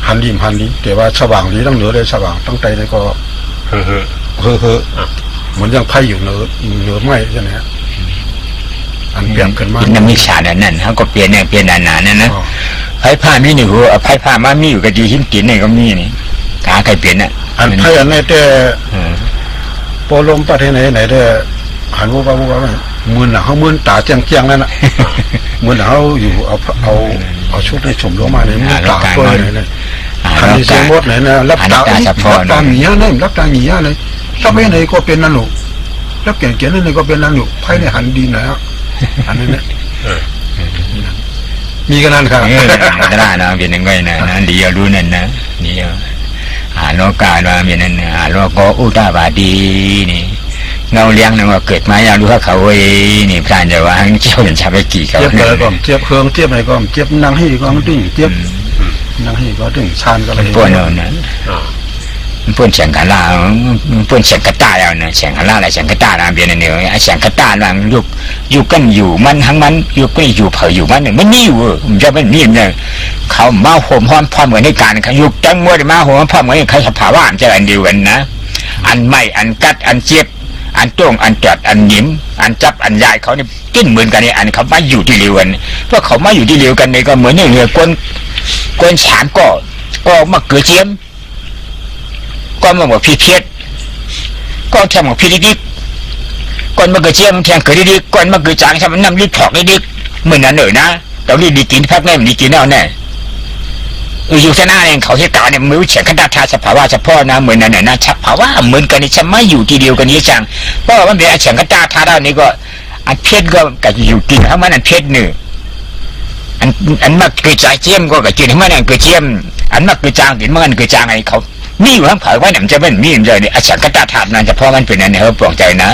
หันดีแต่ว่าสว่างดีต้องเหนือเลยสว่างต้องใจเลยก็เฮ้อเหมือนยังไพ่อยู่เหนือไม้ใช่ไหมอันเปลี่ยนขึ้นมาเป็นน้ำมิชานั่นเขาก็เปลี่ยนเนี่ยเปลี่ยนนานๆนั่นนะไพ่ผ้ามีหนึ่งหัวไพ่ผ้ามามีอยู่กับดีหินกินนี่ก็มีนี่ขาใครเปลี่ยนน่ะอันไพ่อันไหนแต่โปรลมประเทศไหนได้หันวัวไหมมือหนาเขามือตาเจียงนั่นน่ะมือหนาเขาอยู่เอาชุดในชมลงมาในมือตาตัวไหนเนี่ยขันในเสียงมดไหนนะรับตาหนีนั่นรับตาหนีเลยถ้าไม่ไหนก็เป็นนั่นหนูรับเก่งๆนั่นก็เป็นนั่นหนูไพ่ในหันดีนะอันนี้เนี่ยมีกันนั่นครับตลาดนะเป็นยังไงนะดีเอารู้นั่นนะนี่โลกาว่าเป็นนั่นโลกอุตบาดีนี่เงาเลี้ยงนั่นว่าเกิดมาอยากรู้ว่าเขาเว้ยนี่พรานจะว่าเจ้าเป็นชาวไปกี่เขาเจ็บเกิดก็เจ็บเครื่องเจ็บอะไรก็เจ็บนั่งให้ก็ดึงเจ็บนั่งให้ก็ดึงชานก็เลยปวดเอานะปวดเฉียงกันล่าปวดเฉียงกระต่ายเอานะเฉียงกันล่าอะไรเฉียงกระต่ายนะเบียนเนี่ยไอ้เฉียงกระต่ายหลังอยู่กันอยู่มันทั้งมันอยู่ก็อยู่เผยอยู่มันเนี่ยไม่มีอยู่มันจะไม่มีเนี่ยเขามาห่มห้อมพร้อมกันในการเขาอยู่จังมวยมาห่มพร้อมกันเขาสภาวะจะอันเดียวกันนะอันไม่อันกัดอันเจ็บอันจ้องอันจัดอันหยิมอันจับอันยายเขาเนี่ยกินเหมือนกันเนี่ยอันเขามาอยู่ที่เดียวกันเพราะเขามาอยู่ที่เดียวกันเนี่ยก็เหมือนเนี่ยกวนฉานก็มาเกิดเจียมก็มาบอกพี่เพียรก็แทงบอกพี่ดิ๊กก่อนมาเกิดเจียมแทงเกิดดิ๊กก่อนมาเกิดจางใช่ไหมน้ำยึดถอกดิ๊กเหมือนนั้นเลยนะเราดีกินพักแน่ดีกินแน่แน่อยู่ชนะเองเขาเหตุการณ์เนี่ยมือเฉียงขันตาทาสภาวะเฉพาะนะเหมือนนั่นนะสภาวะเหมือนกันนี่จะไม่อยู่ที่เดียวกันนี้จังเพราะว่ามันเป็นเฉียงขันตาทาด้านนี้ก็อันเพชรก็กับอยู่กินทั้งมันอันเพชรหนึ่งอันมากเกิดใจเจียมก็กับกินทั้งมันอันเกิดเจียมอันมากเกิดจางกินมันเกิดจางไอ้เขามีอยู่ทั้งเผยว่าเนี่ยมันจะเป็นมีมันเลยเนี่ยเฉียงขันตาทานั่นเฉพาะมันเป็นนั่นเนี่ยเขาปลงใจนะ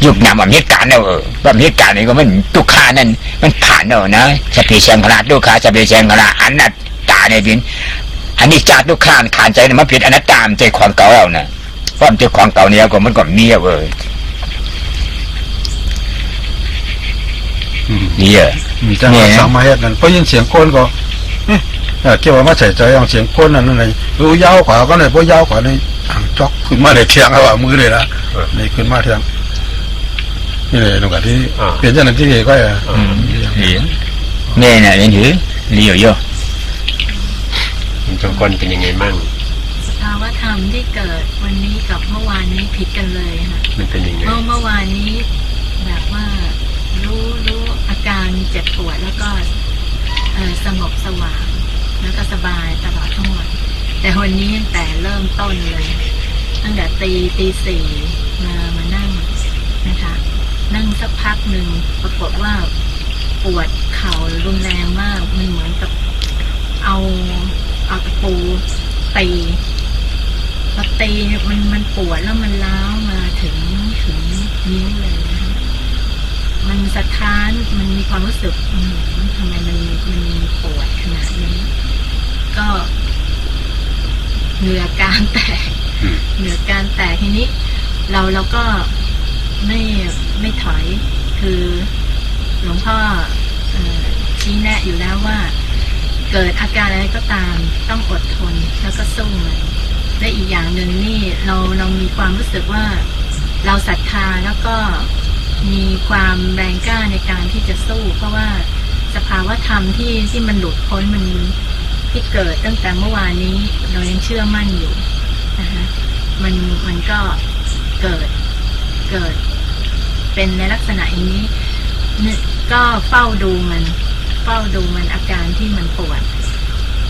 ยุคนำเหตุการณ์เนี่ยว่าเหตุการณ์นี้ก็มันตุกขานั่นมันผ่านเนาะนะจะเปลี่ยนขนาดตุกขาจะเปลี่ยนขนาดอันนั้นตาในบินอันนี้จ่าทุกข้านขานใจมันผิดอนัตตามใจความเก่าเรานะความเจ้าของเก่าเนี่ยก็มันก็มีเว้ยนี่จังหวะสามมาเฮ็ดนั่นเพราะยินเสียงคนก็เกี่ยวว่ามาใส่ใจเอาเสียงคนนั่นอะไรยาวกว่าก็เลยเพราะยาวกว่านี่จอกขึ้นมาเลยเทียงเอามือเลยละนี่ขึ้นมาเทียงนี่เลยตรงกับที่เปลี่ยนจากนั้นที่ก็เนี่ยเนี่ยยังถือเลี้ยวโยคุณจงกลเป็นยังไงมั่งสภาวะธรรมที่เกิดวันนี้กับเมื่อวานนี้ผิดกันเลยค่ะมันเป็นยังไงเมื่อวานนี้แบบว่ารู้อาการเจ็บปวดแล้วก็สงบสว่างแล้วก็สบายตลอดทั้งวันแต่วันนี้ตั้งแต่เริ่มต้นเลยตั้งแต่ตีสี่มานั่งนะคะนั่งสักพักหนึ่งปรากฏว่าปวดเข่ารุนแรงมากมันเหมือนกับเอาตะปูตีพอตีมันปวดแล้วมันล้าวมาถึงนิ้วเลยนะคะมันสะท้านมันมีความรู้สึกทำไมมันปวดขนาดนี้ก็เหงื่อการแตกทีนี้เราก็ไม่ถอยคือหลวงพ่อชี้แนะอยู่แล้วว่าเกิดอาการอะไรก็ตามต้องอดทนแล้วก็สู้มันและอีกอย่างหนึ่งนี่เรามีความรู้สึกว่าเราศรัทธาแล้วก็มีความแรงกล้าในการที่จะสู้เพราะว่าสภาวะธรรมที่มันหลุดพ้นมันที่เกิดตั้งแต่เมื่อวานนี้เรายังเชื่อมั่นอยู่นะคะมันก็เกิดเป็นในลักษณะอย่างนี้ก็เฝ้าดูมันอาการที่มันปวด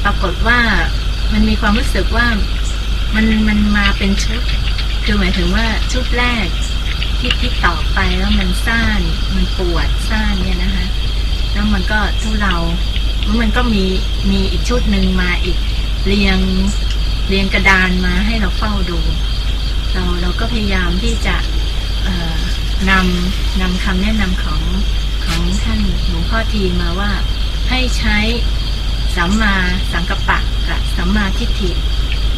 ปรากฏว่ามันมีความรู้สึกว่ามันมาเป็นชุดคือหมายถึงว่าชุดแรกที่ต่อไปแล้วมันซ่านมันปวดซ่านเนี่ยนะคะแล้วมันก็ทุเราแล้วมันก็มีอีกชุดหนึ่งมาอีกเรียงกระดานมาให้เราเฝ้าดูเราก็พยายามที่จะนำคำแนะนำของท่านหลวงพ่อทีมาว่าให้ใช้สัมมาสังกัปปะกับสัมมาทิฏฐิ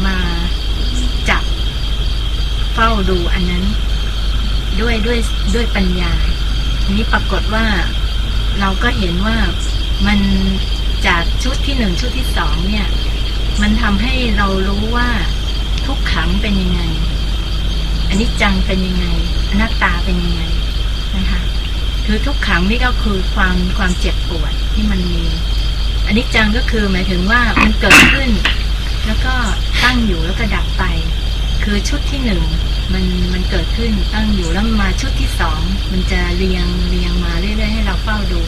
มาจับ เฝ้าดูอันนั้นด้วยปัญญาทีนี้ปรากฏว่าเราก็เห็นว่ามันจากชุดที่หนึ่งชุดที่สองเนี่ยมันทำให้เรารู้ว่าทุกขังเป็นยังไงอนิจจังเป็นยังไงอนัตตาเป็นยังไงนะคะคือทุกขังนี่ก็คือความเจ็บปวดที่มันมีอนิจจังก็คือหมายถึงว่ามันเกิดขึ้นแล้วก็ตั้งอยู่แล้วก็ดับไปคือชุดที่หนึ่งมันเกิดขึ้นตั้งอยู่แล้วมาชุดที่สองมันจะเรียงมาเรื่อยๆให้เราเฝ้าดู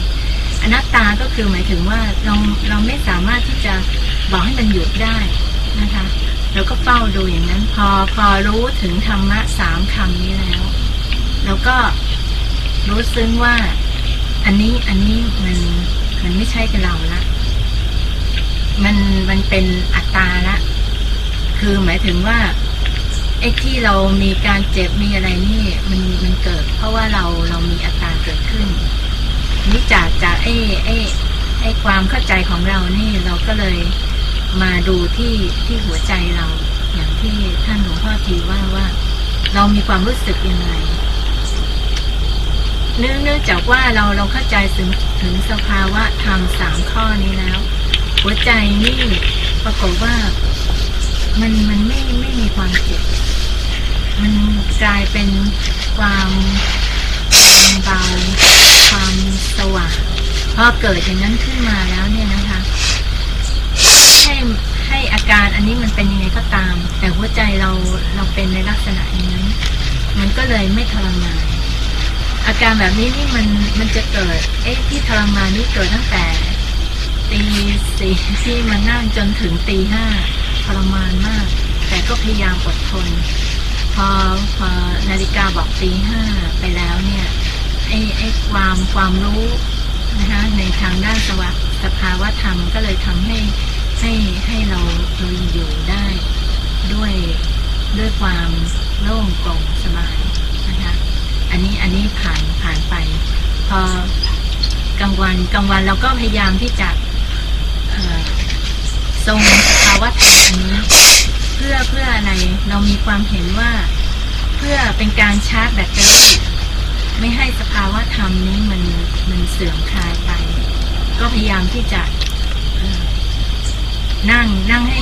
อนัตตาก็คือหมายถึงว่าเราไม่สามารถที่จะบอกให้มันหยุดได้นะคะเราก็เฝ้าดูอย่างนั้นพอรู้ถึงธรรมะสามคำนี้แล้วเราก็รู้ซึ้งว่าอันนี้มันไม่ใช่กับเราละมันเป็นอัตตาละคือหมายถึงว่าไอ้ที่เรามีการเจ็บมีอะไรนี่มันเกิดเพราะว่าเรามีอัตตาเกิดขึ้นนี่จากไอ้ความเข้าใจของเรานี่เราก็เลยมาดูที่หัวใจเราอย่างที่ท่านหลวงพ่อทีว่าเรามีความรู้สึกยังไงเนื่องจากว่าเราเข้าใจถึงสภาวะธรรมสามข้อนี้แล้วหัวใจนี่ปรากฏว่ามันไม่มีความเจ็บมันกลายเป็นความเบาความสว่างพอเกิดอย่างนั้นขึ้นมาแล้วเนี่ยนะคะให้อาการอันนี้มันเป็นยังไงก็ตามแต่หัวใจเราเป็นในลักษณะอย่างนั้นมันก็เลยไม่ทรมานอาการแบบนี้นี่มันจะเกิดที่ทรมานนี่เกิดตั้งแต่ตีสี่ที่มานั่งจนถึงตีห้าทรมานมากแต่ก็พยายามอดทนพอนาฬิกาบอกตีห้าไปแล้วเนี่ยไอ้ความรู้นะคะในทางด้านสภาวะธรรมก็เลยทำให้เราอยู่ได้ด้วยความโล่งโปร่งสบายนะคะอันนี้ผ่านไปพอกลางวันเราก็พยายามที่จะทรงสภาวะธรรมอันนี้เพื่ออะไรเรามีความเห็นว่าเพื่อเป็นการชาร์จแบตเตอรี่ไม่ให้สภาวะธรรมนี้มันเสื่อมคลายไปก็พยายามที่จะนั่งใ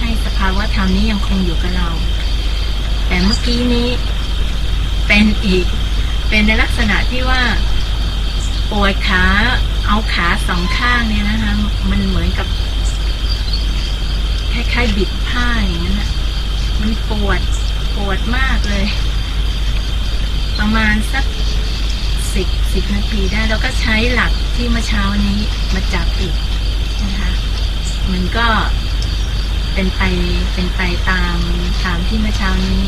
ห้สภาวะธรรมนี้ยังคงอยู่กับเราแต่เมื่อกี้นี้เป็นในลักษณะที่ว่าปวดขาเอาขาสองข้างเนี่ยนะคะมันเหมือนกับคล้ายๆบิดผ้าอย่างนั้นนะมันปวดมากเลยประมาณสัก10 นาทีได้แล้วก็ใช้หลักที่เมื่อเช้านี้มาจับอีกนะคะมันก็เป็นไปตามที่เมื่อเช้านี้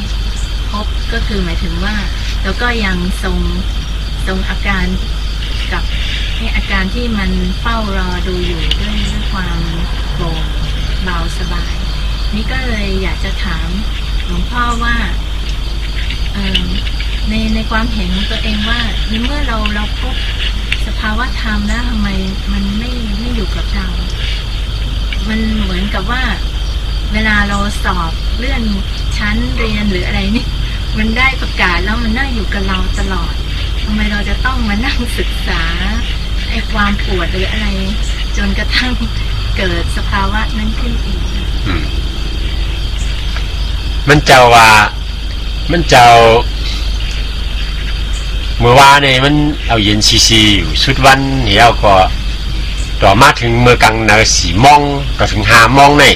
พบก็คือหมายถึงว่าเราก็ยังทรงอาการกับอาการที่มันเฝ้ารอดูอยู่ด้วยความโปร่งเบาสบายนี่ก็เลยอยากจะถามหลวงพ่อว่าในความเห็นของตัวเองว่าเมื่อเราพบสภาวะธรรมแล้วทำไมมันไม่อยู่กับเรามันเหมือนกับว่าเวลาเราสอบเลื่อนชั้นเรียนหรืออะไรนี่มันได้ประกาศแล้วมันนั่งอยู่กับเราตลอดทำไมเราจะต้องมานั่งศึกษาไอ้ความปวดหรืออะไรจนกระทั่งเกิดสภาวะนั้นขึ้นอีกมันเจ้าเมื่อวานเนี่ยมันเอาเย็นซีอยู่สุดวันนี่เราก็ต่อมาถึงเมื่อกลางนา4 โมงก็ถึง5 โมงเนี่ย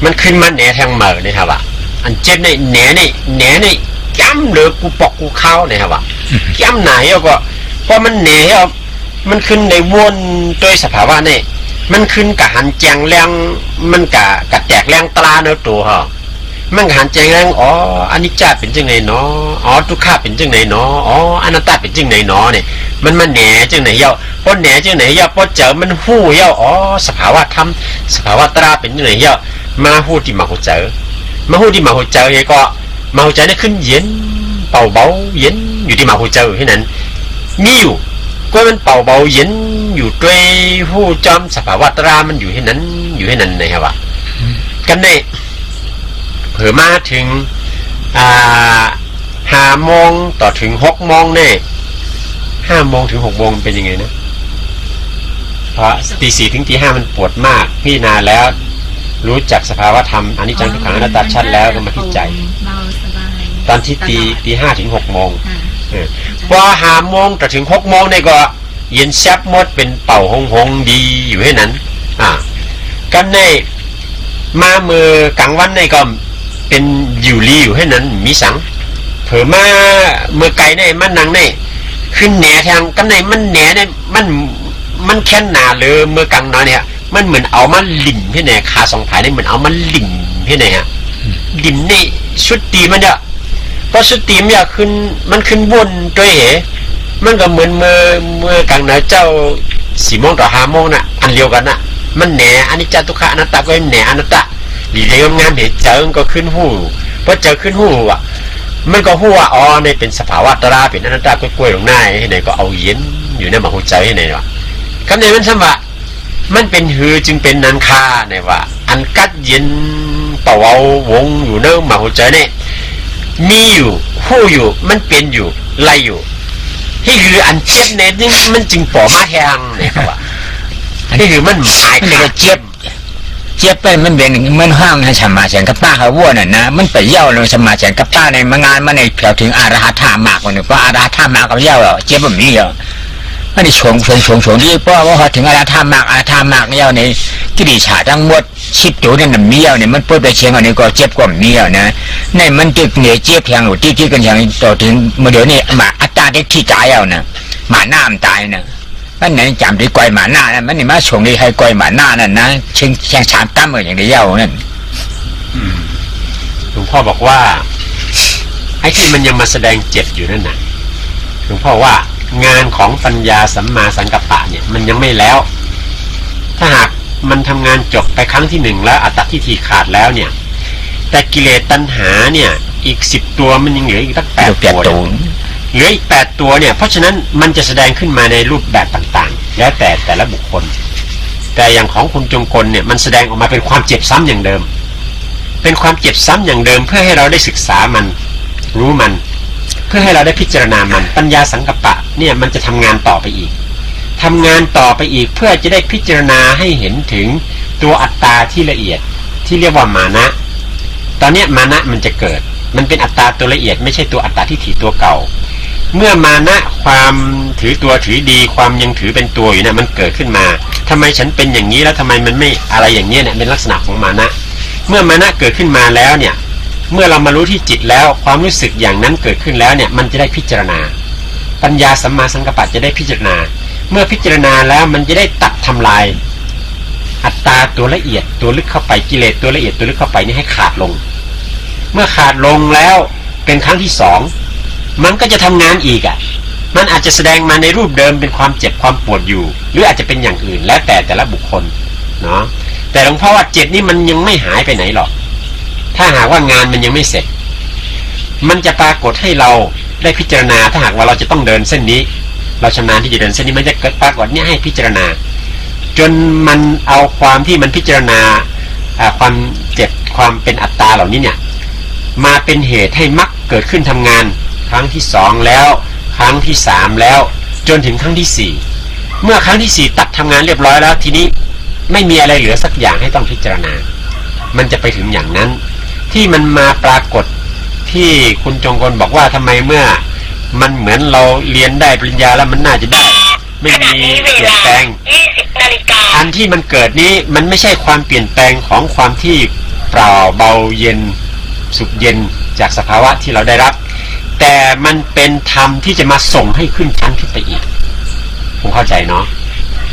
มันขึ้นมาแหนแทงเหม่อเนี่ยครับว่าอันเจ็บเนี่ยแหนเนี่ยย้ำเลยกูปอกกูเข้าเนี่ยครับว่าย้ำไหนก็เพราะมันแหนมันขึ้นในวนโดยสภาวะเนี่ยมันขึ้นกับหันแจงแรงมันกับแตกแรงตราเนื้อตัวฮะมันหันแจงแรงอ๋ออนิจจาเป็นจังไหนเนาะอ๋อทุกข้าเป็นจังไหนเนาะอ๋ออนัตตาเป็นจังไหนเนาะเนี่ยมันแหนจังไหนพอแหนจังไหนพอเจอมันหู้อ๋อสภาวะธรรมสภาวะตราเป็นจังไหนมาหู้ที่มาหูเจอก็มาหูเจอเนี่ยขึ้นเย็นเป่าเบาเย็นอยู่ที่มาหูเจอที่นั้นมีอยู่ก็มันเป่าเบาเย็นอยู่ด้วยหู้จอมสภาวะตรามันอยู่ที่นั้นนะครับว่ากันเนี่ยเผื่อมาถึง 5 โมงต่อถึง 6 โมงเนี่ย5 โมงถึง 6 โมงเป็นยังไงนะเพราะตี 4 ถึงตี 5มันปวดมากพี่นาแล้วรู้จักสภาวะธรรมอนิจจังทุกขังอนัตตาชัดแล้วก็มาพิจัย เบาสบาย ตอนที่ตี 5 ถึง 6 โมง ค่ะ พอ5 โมงต่อถึง 6 โมงเนี่ยก็เย็นแซบหมดเป็นเป่าหงดีอยู่ให้นั้นกันในมาเมื่อกลางวันเนี่ยก็เป็นอยู่ลีอยู่ให้นั้นมีสังเผื่อมาเมื่อไก่เนี่ยมันนังเนี่ยขึ้นแหนทางกันในมันแหนเนี่ยมันแค่หนาเลยเมื่อกลางน้อยเนี่ยมันเหมือนเอามันลิ่มให้ไหนขาสองผายเนี่ยเหมือนเอามันลิ่มให้ไหนฮะลิ่มนี่ชุดตีมันเนี่ยเพราะชุดตีมันเนี่ยมันขึ้นบนด้วยเหมันก็เหมือนเมื่อกลางน้อยเจ้า4 โมงต่อ 5 โมงน่ะอันเดียวกันน่ะมันแหนอันนี้จัตุกะอนัตตาก็แหนอนัตตาหลีเลี้ยงงานเหตุเจอก็ขึ้นหูพอเจอขึ้นหูอ่ะมันก็หูว่าอ๋อในเป็นสภาวะตราเป็นอนัตตากล้วยๆลงหน้าให้ไหนก็เอาเย็นอยู่ในมหัวใจให้ไหนวะคำนี้มันสมว่ามันเป็นหือจึงเป็นนันคาเนี่ยว่าอันกัดเย็นเป่าวงอยู่ในมหัวใจเนี่ยมีอยู่หูอยู่มันเป็นอยู่ไล่อยู่ที่คืออันเจ็บเนี่ยนี่มันจึงป่อมาแทงเนี่ยครับว่าที่คือมันหมายถึงเจ็บไปมันเป็นมันห้างให้สมาชิกกับป้าเขาวัวน่ะนะมันไปเย่าลงสมาชิกกับป้าในงานมาในแถวถึงอาราธามากกว่านึงเพราะอาราธามากกับเย่าเจ็บแบบนี้อ่ะอันนี้ชงดีเพราะว่าถึงอาราธามากเย่าในกิริชาทั้งหมด10 ตัวเนี่ยมีเย่าเนี่ยมันเปิดไปเชียงอันนี้ก็เจ็บกว่ามีเย่านะในมันตึกเนี่ยเจ็บแทงหรือที่กันอย่างต่อถึงเมื่อเดี๋ยวนี้มาอัตตาเด็กที่ตายเอานะหมาหน้ามันตายนะมันไหนจำได้ก้อยหมาหน้านั่นมันนี่มาชงได้ให้ก้อยหมาหน้านั่นนะเชิงแข่งชามตั้มอย่างเดียวนั่นหลวงพ่อบอกว่าไอ้ที่มันยังมาแสดงเจ็บอยู่นั่นน่ะหลวงพ่อว่างานของปัญญาสัมมาสังกัปปะเนี่ยมันยังไม่แล้วถ้าหากมันทำงานจบไปครั้งที่1แล้วอัตตทิฏฐิขาดแล้วเนี่ยแต่กิเลสตัณหาเนี่ยอีก10 ตัวมันยังเหลืออีกตั้ง8 ตัวเหลืออีก8 ตัวเนี่ยเพราะฉะนั้นมันจะแสดงขึ้นมาในรูปแบบต่างๆแล้วแต่ละบุคคลแต่อย่างของคุณจงกลเนี่ยมันแสดงออกมาเป็นความเจ็บซ้ำอย่างเดิมเป็นความเจ็บซ้ำอย่างเดิมเพื่อให้เราได้ศึกษามันรู้มันเพื่อให้เราได้พิจารณามันปัญญาสังกัปปะเนี่ยมันจะทำงานต่อไปอีกเพื่อจะได้พิจารณาให้เห็นถึงตัวอัตตาที่ละเอียดที่เรียกว่ามานะตอนนี้มานะมันจะเกิดมันเป็นอัตตาตัวละเอียดไม่ใช่ตัวอัตตาที่ถือตัวเก่าเมื่อมานะความถือตัวถือดีความยังถือเป็นตัวอยู่เนี่ยมันเกิดขึ้นมาทำไมฉันเป็นอย่างนี้แล้วทำไมมันไม่อะไรอย่างเงี้ยเนี่ยเป็นลักษณะของมานะเมื่อมานะเกิดขึ้นมาแล้วเนี่ยเมื่อเรามารู้ที่จิตแล้วความรู้สึกอย่างนั้นเกิดขึ้นแล้วเนี่ยมันจะได้พิจารณาปัญญาสัมมาสังกัปปะจะได้พิจารณาเมื่อพิจารณาแล้วมันจะได้ตัดทำลายอัตตาตัวละเอียดตัวลึกเข้าไปกิเลสตัวละเอียดตัวลึกเข้าไปนี่ให้ขาดลงเมื่อขาดลงแล้วเป็นครั้งที่2มันก็จะทำงานอีกมันอาจจะแสดงมาในรูปเดิมเป็นความเจ็บความปวดอยู่หรืออาจจะเป็นอย่างอื่นแล้วแต่ละบุคคลเนาะแต่หลวงพ่อว่าเจ็บนี่มันยังไม่หายไปไหนหรอกถ้าหากว่างานมันยังไม่เสร็จมันจะปรากฏให้เราได้พิจารณาถ้าหากว่าเราจะต้องเดินเส้นนี้เราชำนาญที่จะเดินเส้นนี้มันจะเกิดปรากฏเนี่ยให้พิจารณาจนมันเอาความที่มันพิจารณาความเจ็บความเป็นอัตตาเหล่านี้เนี่ยมาเป็นเหตุให้มรรคเกิดขึ้นทำงานครั้งที่2แล้วครั้งที่3แล้วจนถึงครั้งที่4เมื่อครั้งที่4ตัดทำงานเรียบร้อยแล้วทีนี้ไม่มีอะไรเหลือสักอย่างให้ต้องพิจารณามันจะไปถึงอย่างนั้นที่มันมาปรากฏที่คุณจงกลบอกว่าทำไมเมื่อมันเหมือนเราเรียนได้ปริญญาแล้วมันน่าจะได้ไม่มีเปลี่ยนแปลงอันที่มันเกิดนี้มันไม่ใช่ความเปลี่ยนแปลงของความที่เปล่าเบาเย็นสุขเย็นจากสภาวะที่เราได้รับแต่มันเป็นธรรมที่จะมาส่งให้ขึ้นชั้นขึ้นไปอีกผมเข้าใจเนาะ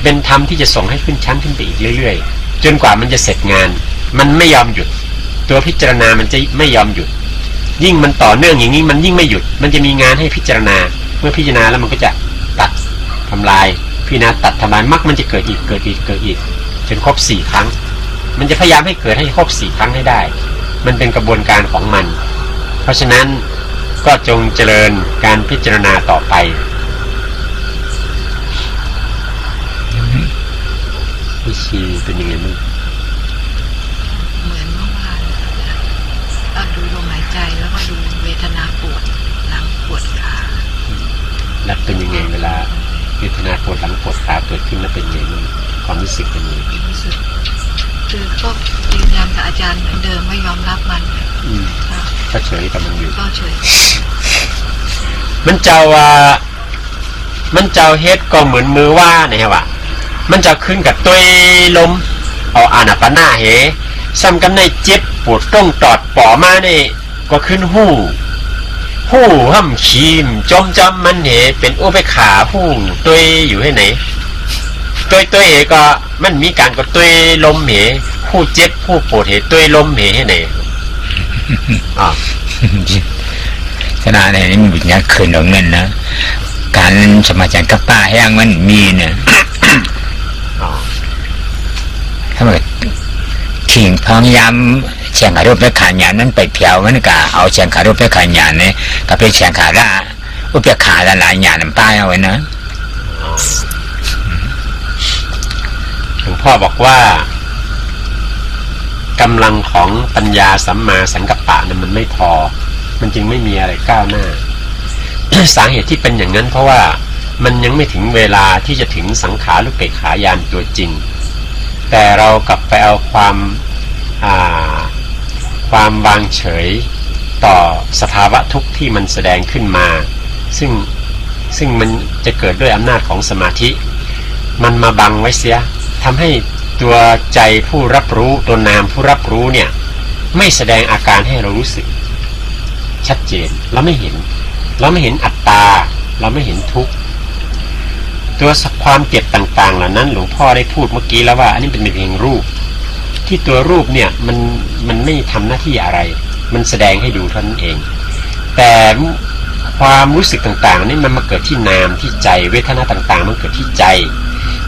เป็นธรรมที่จะส่งให้ขึ้นชั้นขึ้นไปอีกเรื่อยๆจนกว่ามันจะเสร็จงานมันไม่ยอมหยุดตัวพิจารณามันจะไม่ยอมหยุดยิ่งมันต่อเนื่องอย่างนี้มันยิ่งไม่หยุดมันจะมีงานให้พิจารณาเมื่อพิจารณาแล้วมันก็จะตัดทำลายพิจารณาตัดทำลายมรรคมันจะเกิดอีกจนครบ4 ครั้งมันจะพยายามให้เกิดให้ครบ4 ครั้งให้ได้มันเป็นกระบวนการของมันเพราะฉะนั้นก็จงเจริญการพิจารณาต่อไปวิชีเป็นยังไงบ้างเหมือนเมื่อวานดูลมหายใจ ใจแล้วก็ดูเวทนาปวดหลังปวดขา แล้วเป็นยังไงเวลาเวทนาปวดหลังปวดขาเกิดขึ้นแล้วเป็นยังไงความรู้สึกเป็นยังไง รู้สึกคือก็ยืนยันกับอาจารย์เหมือนเดิมไม่ยอมรับมันค่ะ ก็เฉยกับมันอยู่ ก็เฉย มันเจ้าว่ามันเจ้าเฮ็ดก็เหมือนมือว่าเนี่ยว่ะมันจะขึ้นกับตัวลมเอาอานาปานาเหซ้ำกันในเจ็บปวดต้องตอดป่อมาเนี่ยก็ขึ้นหู้ห้ำขีมจมมันเหเป็นอุเบกขาหู้ตัวอยู่ให้ไหนตัวเหก็มันมีการก็ตัวลมเหผู้เจ็บผู้ปวดเหตัวลมเหให้ไหนอ่า ขณะนี้มันบุญญาคืนของเงินนะการสมาชิกกับป้าแห้งมันมีเนี่ยถ้ามันทิ้งพยายามเชียงคารุไปขายานนั้นไปเพียวมันก็เอาเชียงคารุไปขายานเนี่ยก็เป็นเชียงคาระอุปขาละลายยานน้ำป้าเอาไว้นะ หลวงพ่อบอกว่ากำลังของปัญญาสัมมาสังกัปปะนั้นมันไม่พอมันจึงไม่มีอะไรก้าวหน้า สาเหตุที่เป็นอย่างนั้นเพราะว่ามันยังไม่ถึงเวลาที่จะถึงสังขารุปเปกขายานตัวจริงแต่เรากลับไปเอาความวางเฉยต่อสภาวะทุกข์ที่มันแสดงขึ้นมาซึ่งมันจะเกิดด้วยอำนาจของสมาธิมันมาบังไว้เสียทำให้ตัวใจผู้รับรู้ตัวนามผู้รับรู้เนี่ยไม่แสดงอาการให้เรารู้สึกชัดเจนเราไม่เห็นอัตตาเราไม่เห็นทุกข์ตัวความเจ็บต่างๆเหล่านั้นหลวงพ่อได้พูดเมื่อกี้แล้วว่าอันนี้เป็นเพียงรูปที่ตัวรูปเนี่ยมันไม่ทำหน้าที่อะไรมันแสดงให้ดูเท่านั้นเองแต่ความรู้สึกต่างๆนี่มันมาเกิดที่นามที่ใจเวทนาต่างๆมันเกิดที่ใจ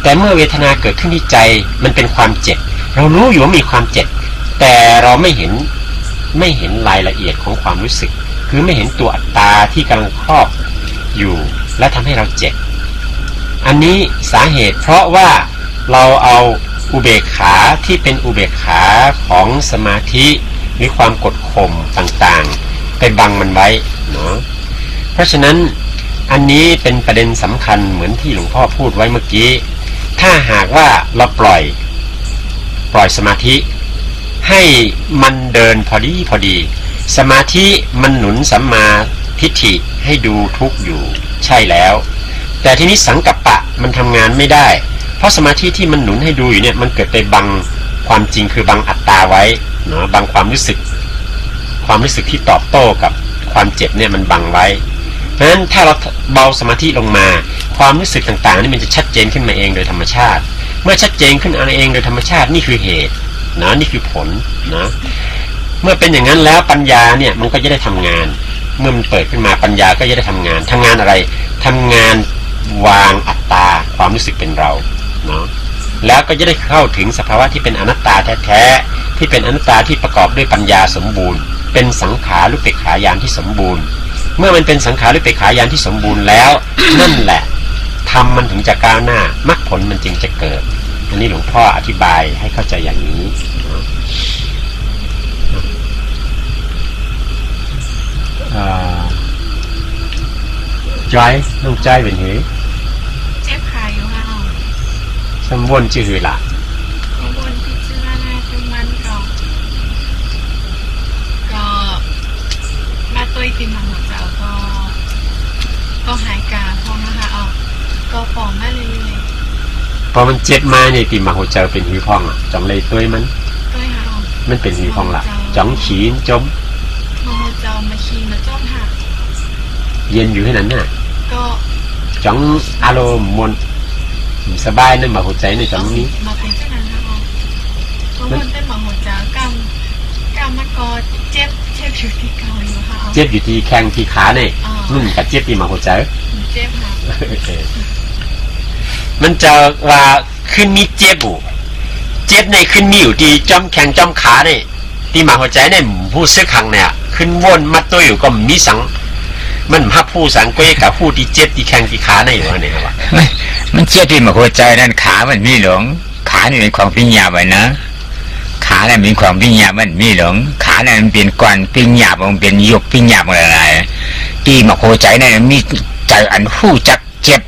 แต่เมื่อเวทนาเกิดขึ้นที่ใจมันเป็นความเจ็บเรารู้อยู่ว่ามีความเจ็บแต่เราไม่เห็นรายละเอียดของความรู้สึกคือไม่เห็นตัวอัตตาที่กำลังครอบอยู่และทำให้เราเจ็บอันนี้สาเหตุเพราะว่าเราเอาอุเบกขาที่เป็นอุเบกขาของสมาธิหรือความกดข่มต่างๆไปบังมันไว้เนาะเพราะฉะนั้นอันนี้เป็นประเด็นสำคัญเหมือนที่หลวงพ่อพูดไว้เมื่อกี้ถ้าหากว่าเราปล่อยสมาธิให้มันเดินพอดีสมาธิมันหนุนสัมมาทิฏฐิให้ดูทุกข์อยู่ใช่แล้วแต่ทีนี้สังกัปปะมันทำงานไม่ได้เพราะสมาธิที่มันหนุนให้ดูอยู่เนี่ยมันเกิดไปบังความจริงคือบังอัตตาไว้เนาะบังความรู้สึกที่ตอบโต้กับความเจ็บเนี่ยมันบังไว้เพราะฉะนั้นถ้าเราเบาสมาธิลงมาความรู้สึกต่างๆนี่มันจะชัดเจนขึ้นมาเองโดยธรรมชาติเมื่อชัดเจนขึ้นเองโดยธรรมชาตินี่คือเหตุนะนี่คือผลนะเมื่อเป็นอย่างนั้นแล้วปัญญาเนี่ยมันก็จะได้ทำงานเมื่อมันเปิดขึ้นมาปัญญาก็จะได้ทำงานอะไรทำงานวางอัตตาความรู้สึกเป็นเราเนาะแล้วก็จะได้เข้าถึงสภาวะที่เป็นอนัตตาแท้ๆที่เป็นอนัตตาที่ประกอบด้วยปัญญาสมบูรณ์เป็นสังขารุปเปกขายานที่สมบูรณ์เมื่อมันเป็นสังขารุปเปกขายานที่สมบูรณ์แล้วนั่นแหละธรรมมันถึงจะก้าวหน้ามรรคผลมันจึงจะเกิดอันนี้หลวงพ่ออธิบายให้เข้าใจอย่างนี้จอยน้องใจเป็นหือเจ็บขาอยู่ค่ะสมวนชื่อหือละขบวนพิจารณาจุมันก็มาตัวติมังหัวเจ้าก็หายกาพอนะคะก็ปอมมาเรื่อยๆพอมันเจ็บมาเนี่ยติมาหัวใจเป็นหือพองอ่ะจังเลยตัวมันเป็นหือพองละจังขีนจมหัวเจ้ามาขีมาจ้องหักเย็นอยู่ให้นั้นน่ะก็จังอารมณ์มนสบายนั่นมาหัวใจในจังนี้มาเป็นเช่นนั้นนะเพราะมันเป็นมาหัวใจกำมันก็เจ็บอยู่ที่เก่าอยู่ค่ะเจ็บอยู่ที่แข้งที่ขาเนี่ยนุ่นกับเจ็บที่มาหัวใจเจ็บค่ะมันจะว่าขึ้นมีเจ็บในขึ้นมีอยู่ที่จ้ำแข้งจ้ำขาเนี่ยที่มาหัวใจเนี่ยผู้ซื้อขังเนี่ยขึ้นวนมัดตัวอยู่ก็มีสังมันภาพผู้สังเกตกับผู้ที่เจ็บที่แข้งที่ขาในอยู่เนี่ยครับมันเจ็บที่มาหัวใจนั่นขามันมีหลงขานี่เป็นของปิญญาไว้นะขา ขาเนี่ยมีความปิ้งหยาบมันมีหลงขาเนี่ยมันเป็นก้อนปิ้งหยาบมันเป็นยกปิ้งหยาบอะไรที่มาโคใจเนี่ยมีใจอันหู้จักเจ็บ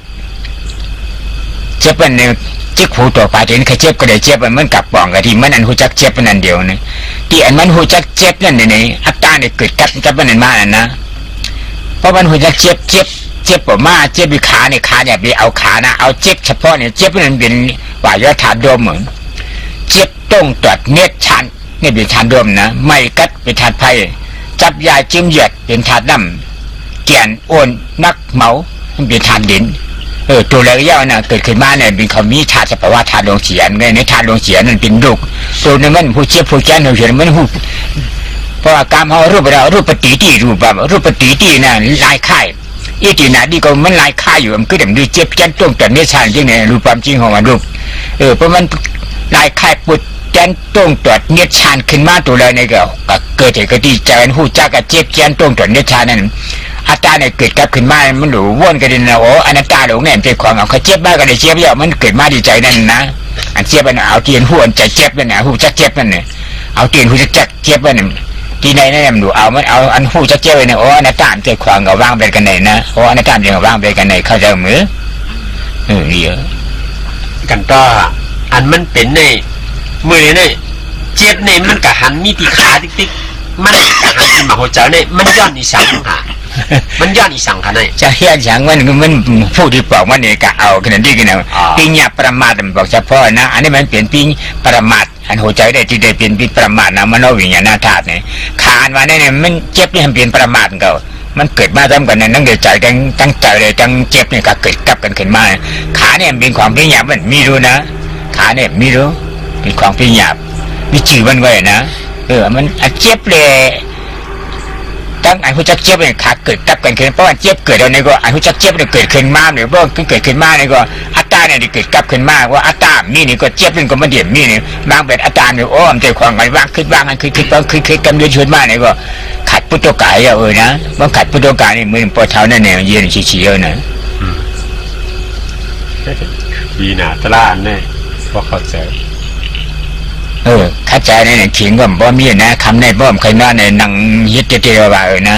มันเนี่ยเจ็บหูตัวปลาเห็นใครเจ็บก็ได้เจ็บมันกับป่องกะที่มันอันหูจักเจ็บมันนั่นเดียวนี่ที่อันมันหูจักเจ็บนั่นนี่อัตตาเนี่ยเกิดกับมันนั่นมาอันนะเพราะมันหูจักเจ็บปวดมาเจ็บที่ขาเนี่ยไปเอาขานะเอาเจ็บเฉพาะเนี่ยเจ็บมันเป็นว่ายอดถาดมเหมือนเจ็บต้องตรวจเน็ตชันนี่เป็นถาดมนะไม่กัดเป็นถาดไผ่จับยาจิ้มเหยียดเป็นถาดน้ำเกียนอ้วนนักเมาเป็นถาดดินตัวเล็กย่อน่ะเกิดขึ้นมาเนี่ยเป็นเขามีถาดเฉพาะว่าถาดลงเสียนในถาดลงเสียนนั่นเป็นลูกตัวนึงมันผู้เจ็บผู้แก่นเฉยมันหูเพราะว่าการเขารูปปฏิทิรูปฏิทิน่ะลายค่ายอีทีน่ะดีก็มันลายค่ายอยู่มันก็เดี๋ยวดูเจ็บแก่นต้งแต่เนี่ยชันจริงเนี่ยรูปความจริงของมันรูปเพราะมันลายค่ายปุดแก่นต้งตรวจเนี่ยชันขึ้นมาตัวเลยเนี่ยก็เกิดเหตุก็ดีใจหูจักกับเจ็บแก่นต้งตรวจเนี่ยชันนั่นอัตตาเนี่ยเกิดกับขึ้นมามันหนูว่นกันดินะโอ้อนัตตาหลงเนี่ยเป็นความเอาเขาเจ็บมากก็ได้เจ็บเยอะมันเกิดมาดีใจนั่นนะอันเจ็บมันเอาเตียนหัวใจเจ็บนั่นนะหูจักเจ็บนั่นเนี่ยเอาเตียนหูจักเจ็บนั่นที่ในนั่นมันดูเอามันเอาอันหูจักเจ็บเลยเนี่ยโอ้อนัตตาเกิดความเอาว่างไปกันไหนนะโอ้อนัตตาเกิดว่างไปกันไหนเข้าใจมือเยอะกันก็อันมันเป็นในมือเนี่ยเจ็บเนี่ยมันกะหันมีตีขาติ๊กมันกะหันที่มาหัวใจเนี่ยมันย้อนอีสังค่ะมันย้อนอีสังค่ะเนี่ยจะเฮี้ยนสังมันผู้ที่บอกว่าเนี่ยกะเอาขนาดนี้กันนะปีญาประมาทมันบอกเฉพาะนะอันนี้มันเปลี่ยนปีประมาทอันหัวใจได้ที่ได้เปลี่ยนปีประมาทนะมโนวิญญาณธาตุเนี่ยขานมาเนี่ยมันเจ็บนี่มันเปลี่ยนประมาทเขามันเกิดมาทำกันเนี่ยนั่งเดือดใจตั้งใจเลยตั้งเจ็บเนี่ยก็เกิดกับกันขึ้นมาขาเนี่ยเป็นความปีญามันมีรู้นะขาเนี่ยมีรู้เป็นความปีญามีจื่อมันไว้นะมันเจ็บเลยตั้งอันผู้จักเจ็บเนี่ยขาเกิดกับกันขึ้นเพราะว่าเจ็บเกิดเราเนี่ยก็อันผู้จักเจ็บเนี่ยเกิดขึ้นมาเนี่ยเพราะเกิดขึ้นมาเนี่ยก็อัตตาเนี่ยเกิดกับขึ้นมาว่าอัตตามีนี่ก็เจ็บมันก็มาเดี่ยมมีนี่บางเป็นอัตตาเนี่ยโอ้มันใจความกันว่างขึ้นว่างกันคือกันเดือดชวนมาเนี่ยก็ขัดพุทธกายนะบางขัดพุทธกายนี่มือปอเท้านั่นเนี่ยเย็นเฉียวๆนะดีนะตลาดเนี่ยพอเข้าใจเข้าใจในหนังขิงว่าบ่มีนะคำในบ่มเคยนอนในหนังยึดเตี้ยว่านะ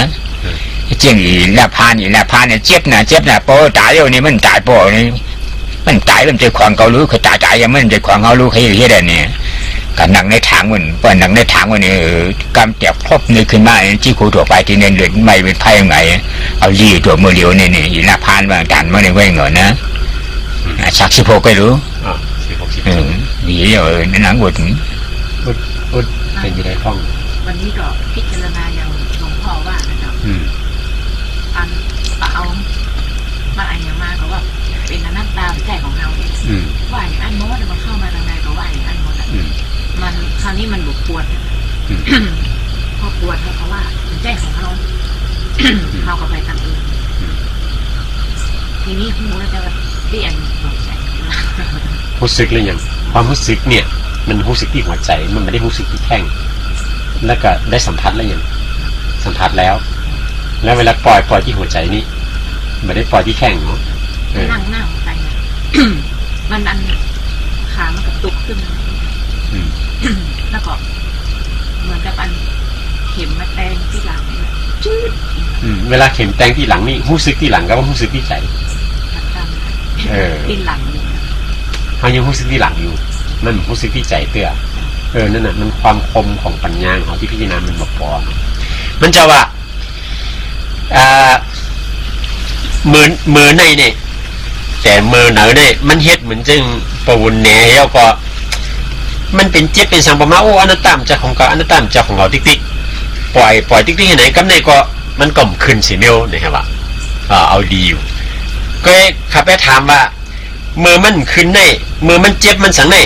เจียงอีลาพานเนี่ยเจ็บนะโปตายอยู่นี่มันตายโปนี่มันตายมันใจความเขารู้เขาตายยังมันใจความเขารู้เขาอยู่ที่ใดเนี่ยกันหนังในถังมันเปิดหนังในถังมันนี่กำจับครบนี่ขึ้นมาที่ครูถั่วไปที่เน้นเลือดไม่เป็นไพ่ยังไงเอาลีตัวมือเดียวนี่อีลาพานบางตันมันเลยไว้เงินนะชักสิโพก็รู้ดีในหนังอุดเป็นยังไงฟ้องวันนี้ก็พิจารณาอย่างหลวงพ่อว่านะครับอันเอามาอันอย่างมาก็ว่าเป็นอนัตตาใจของเราว่าอย่างอันโมดมันเข้ามาทางในก็ว่าอย่างอันโมดมันคราวนี้มันบุกปวดพอปวดเขาว่าใจของเขาเขาก็ไปทำเองทีนี้หูเราจะเปลี่ยนหัวใจรู้สึกเลยอย่างความรู้สึกเนี่ยมันรู้สึกที่หัวใจมันไม่ได้รู้สึกที่แข้งแล้วก็ได้สัมผัสแล้วอย่างสัมผัสแล้วเวลาปล่อยที่หัวใจนี่ไม่ได้ปล่อยที่แข้งเนาะนั่งไปมันอันขามันกระตุกขึ้นแล้วก็เหมือนกับอันเข็มมาแทงที่หลังจืดเวลาเข็มแทงที่หลังนี่รู้สึกที่หลังก็ว่ารู้สึกที่ใจที่หลังเขายังรู้สึกที่หลังอยู่นั่นรู้สึกที่ใจเตื้อนั่นน่ะมันความคมของปัญญาของที่พิจารณามันบอกพอมันจะว่ามือในเนี่ยแต่มือเหนือเนี่ยมันเฮ็ดเหมือนจึงประวุนแหน่แล้วก็มันเป็นเจ็บเป็นสังปมาโอ้อนัตตามจะของเราอนัตตามจะของเราติ๊กปล่อยติ๊กให้ไหนกำไหนก็มันก็ขึ้นสีเนียวนะครับว่าเอาดีอยู่ก็ขับไปถามว่ามือมันขึ้นในมือมันเจ็บมันสังใน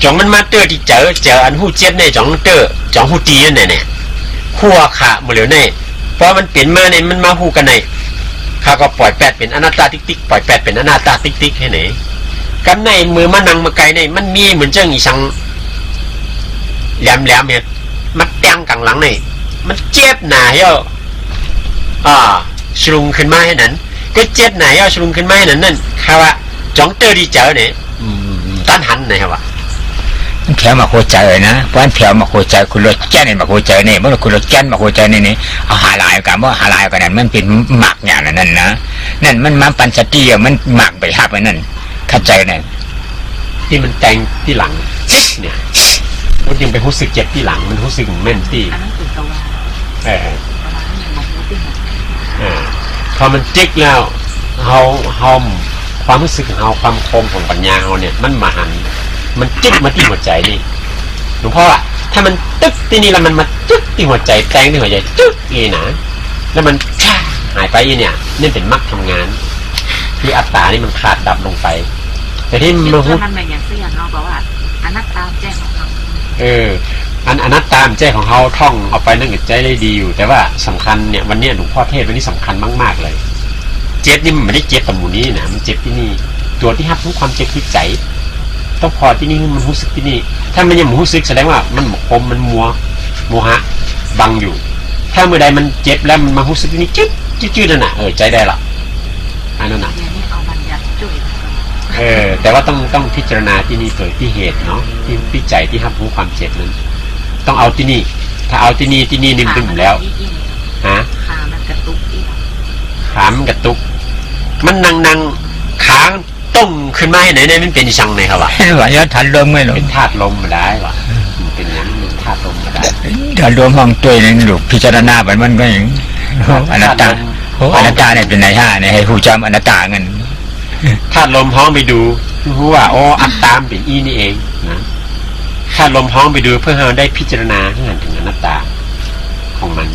จ่องมันมาเตอร์ที่เจออันหูเจ็บในจ่องเตอร์จ่องหูตีนั่นเนี่ยขั้วขาหมดเลยในเพราะมันเปลี่ยนมาในมันมาหูกันในข้าก็ปล่อยแปดเป็นอนัตตาติ๊กปล่อยแปดเป็นอนัตตาติ๊กให้ไหนกำในมือมันนังมาไกลในมันมีเหมือนเจ้าอีสังแหลมเนี่ยมันแตงกลางหลังในมันเจ็บหนาเย่อชลุงขึ้นมาให้นั้นก็เจ็บหนาเย่อชลุงขึ้นมาให้นั้นนั่นค่ะว่าจ่องเตอร์ที่เจอเนี่ยต้านหันนะครับว่า มันแผ่มาหัวใจนะเพราะมันแผ่มาหัวใจคุณรถแก้นมาหัวใจเนี่ยเมื่อคุณรถแก้นมาหัวใจนี่เอาหาลายกันว่าหาลายกันนั้นมันเป็นหมักอย่างนั้นนะนั่นมันมาปัญสติมันหมักไปหับไปนั่นเข้าใจเนี่ย ที่มันแทงที่หลังจิ๊กเนี่ยมันยังไปรู้สึกเจ็บที่หลังมันรู้สึกแม่นที่ อันนั้นเป็นตัวว่า เออ ประมาณนั้นมันรู้ที่หมด พอมันจิ๊กแล้วเฮาความรู้สึกของเฮาความคมของปัญญาเฮาเนี่ยมันมาหันมันจิ๊กมาที่หัวใจนี่หลวงพ่อถ้ามันตึ๊กที่นี่แล้วมันมาจึ๊กที่หัวใจแทงที่หัวใจจึ๊กนี่นะแล้วมันหายไปเนี่ยนี่เป็นมรรคทำงานที่อัตตานี่มันขาดดับลงไปแต่ที่มัน ถ้ามันแบบอย่างเสียเราบอกว่าอนัตตาแจ้งของเรา อนัตตามแจ้ของเขาท่องเอาไปนั่งกับใจได้ดีอยู่แต่ว่าสำคัญเนี่ยวันนี้หลวงพ่อเทศวันนี้สำคัญมากๆเลยเจ็บนี่มันไม่ได้เจ็บกับหมู่นี้นะมันเจ็บที่นี่ตัวที่ฮับทุกความเจ็บที่ใจต้องพอที่นี่มันรู้สึกที่นี่ถ้ามันยังรู้สึกแสดงว่ามันคมมันโมหะบังอยู่ ถ้าเมื่อใดมันเจ็บแล้วมันมารู้สึกที่นี่จืดนั่นน่ะใจได้ละอันนั้นน่ะ อย่างนี้เอามันยัดจุ่ย แต่ว่าต้องพิจารณาที่นี่เกิดที่เหตุเนาะที่ใจที่ฮับรู้ความเจ็บนั้นต้องเอาที่นี่ถ้าเอาที่นี่นิ่มๆแล้วฮะ ขามันกระตุกอีก ขามันกระตุกมันนั่งขาต้มขึ้นมาให้ไหนเนี่ยมันเป็นช่างไหนครับวะ ว่าจะทันลมไม่หรอก เป็นธาตุลมมาได้วะมันเป็นอย่างนั้นเป็นธาตุลมมาได้ ถ้ารวมห้องตัวนึงลูกพิจารณามันก็อย่างอนัตตาอนัตตาเนี่ยเป็นไหนห้าเนี่ยให้ผู้จำอนัตตาเงิน ธาตุลมห้องไปดูรู้ว่าโอ้อัตตามเป็นอีนี่เองนะธาตุลมห้องไปดูเพื่อให้เราได้พิจารณาให้เห็นถึงอนัตตาของมัน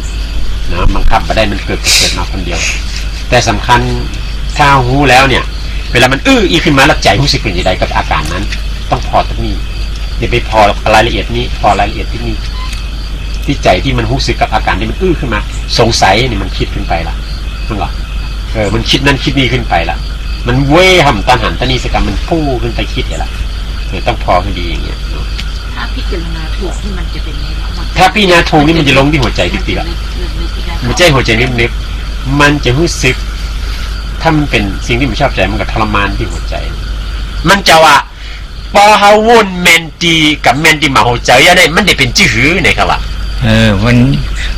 นะบังคับมาได้มันเกิดมาคนเดียวแต่สำคัญถ้ารู้แล้วเนี่ยเวลามันอีขึ้นมาแล้วใจรู้สึกเป็นยังไงกับอาการนั้นต้องพอตรงนี้อย่าไปพอรายละเอียดนี้พอรายละเอียดที่นี่ที่ใจที่มันรู้สึกกับอาการที่มันขึ้นมาสงสัยนี่มันคิดขึ้นไปละนั่นหรอมันคิดนั่นคิดนี่ขึ้นไปละมันเว้ห่ำตันหันตันนี่สกรรมมันพุ่งขึ้นไปคิดอย่างละต้องพอให้ดีอย่างเงี้ย ถ้าพิจารณาถูกที่มันจะเป็นยังไง ถ้าพี่นาทูนี่มันจะลงที่หัวใจติ๊กๆอ่ะมันใจหัวใจนิบๆมันจะรู้สึกถ้ามันเป็นสิ่งที่มันชอบใจมันก็ทรมานที่หัวใจมันจะว่าพอเฮาวุ่นแมนตีกับแมนตีมาหัวใจอะไรมันได้เป็นจื้อหือเนี่ยครับว่า มัน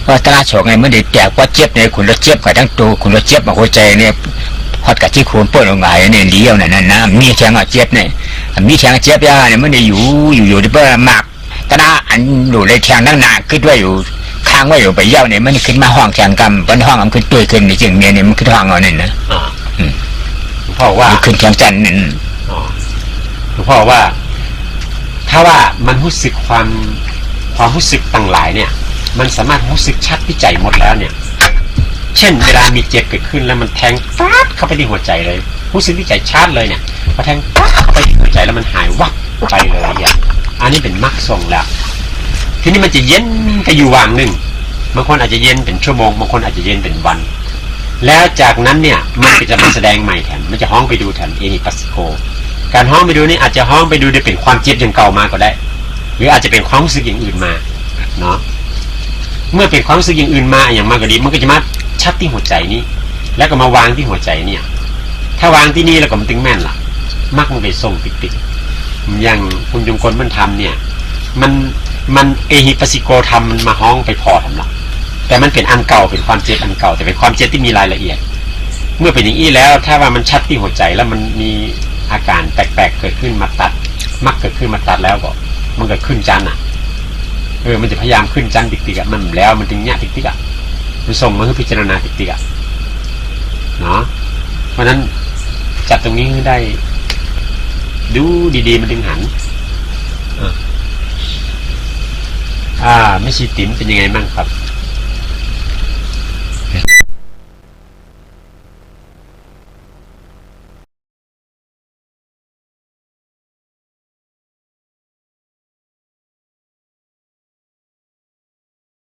ว่าตลาดโฉกไงมันได้แตกว่าเจ็บเนี่ยคุณรถเจ็บกับทั้งตัวคุณรถเจ็บมาหัวใจเนี่ยฮอดกับที่คุณเปิดลงมาเนี่ยเลี้ยวนั่นนะมีแทงเจ็บเนี่ยมีแทงเจ็บยาเนี่ยมันได้อยู่ที่เปิดหมักตลาดอันอยู่ในแทงนั่งหนาขึ้นไว้อยู่ค้างไว้อยู่ไปเย้าเนี่ยมันขึ้นมาห้องแทงกำบนห้องมันขึ้นตัวขึ้นในจึงเนี่ยมันขึ้นห้องเอาเนี่ยนะ เพราะว่า ขึ้นแทงจันนี่ เพราะว่าถ้าว่ามันรู้สึกความรู้สึกต่างหลายเนี่ยมันสามารถรู้สึกชัดที่ใจหมดแล้วเนี่ยเช่นเวลามีเจ็บเกิดขึ้นแล้วมันแทงปั๊บเข้าไปที่หัวใจเลยรู้สึกที่ใจชัดเลยเนี่ยพอแทงปั๊บเข้าไปที่หัวใจแล้วมันหายวับไปเลยอย่างอันนี้เป็นมรรคทรงแล้วทีนี้มันจะเย็นก็อยู่วางหนึ่งบางคนอาจจะเย็นเป็นชั่วโมงบางคนอาจจะเย็นเป็นวันแล้วจากนั้นเนี่ยมันก็จะมาแสดงใหม่แทนมันจะห้องไปดูแทนเอนิปัสสิโกการห้องไปดูนี่อาจจะห้องไปดูได้เป็นความเจ็บอย่างเก่ามาก็ได้หรืออาจจะเป็นความรู้สึกอย่างอื่นมาเนาะเมื่อเป็นความรู้สึกอย่างอื่นมาอย่างมากก็ดีมันก็จะมาชัดที่หัวใจนี้แล้วก็มาวางที่หัวใจเนี่ยถ้าวางที่นี่แล้วก็มันตึงแม่นล่ะมักมันไปส่งติดอย่างคุณจงกลมันทำเนี่ยมันเอหิปัสสิโกทำมันมาห้องไปพอทำละแต่มันเป็นอันเก่าเป็นความเจ็บอันเก่าแต่เป็นความเจ็บที่มีรายละเอียดเมื่อเป็นอย่างนี้แล้วถ้าว่ามันชัดที่หัวใจแล้วมันมีอาการแปลกๆเกิดขึ้นมาตัดมักเกิดขึ้นมาตัดแล้วก็มันเกิดขึ้นจันอ่ะมันจะพยายามขึ้นจันติ๊กๆอ่ะมันแล้วมันถึงเนี้ยติ๊กๆอ่ะมันส่งมาให้พิจารณาติ๊กๆอ่ะเนาะเพราะนั้นจัดตรงนี้ได้ดูดีๆมันถึงหันไม่ชีติ๋มเป็นยังไงบ้างครับ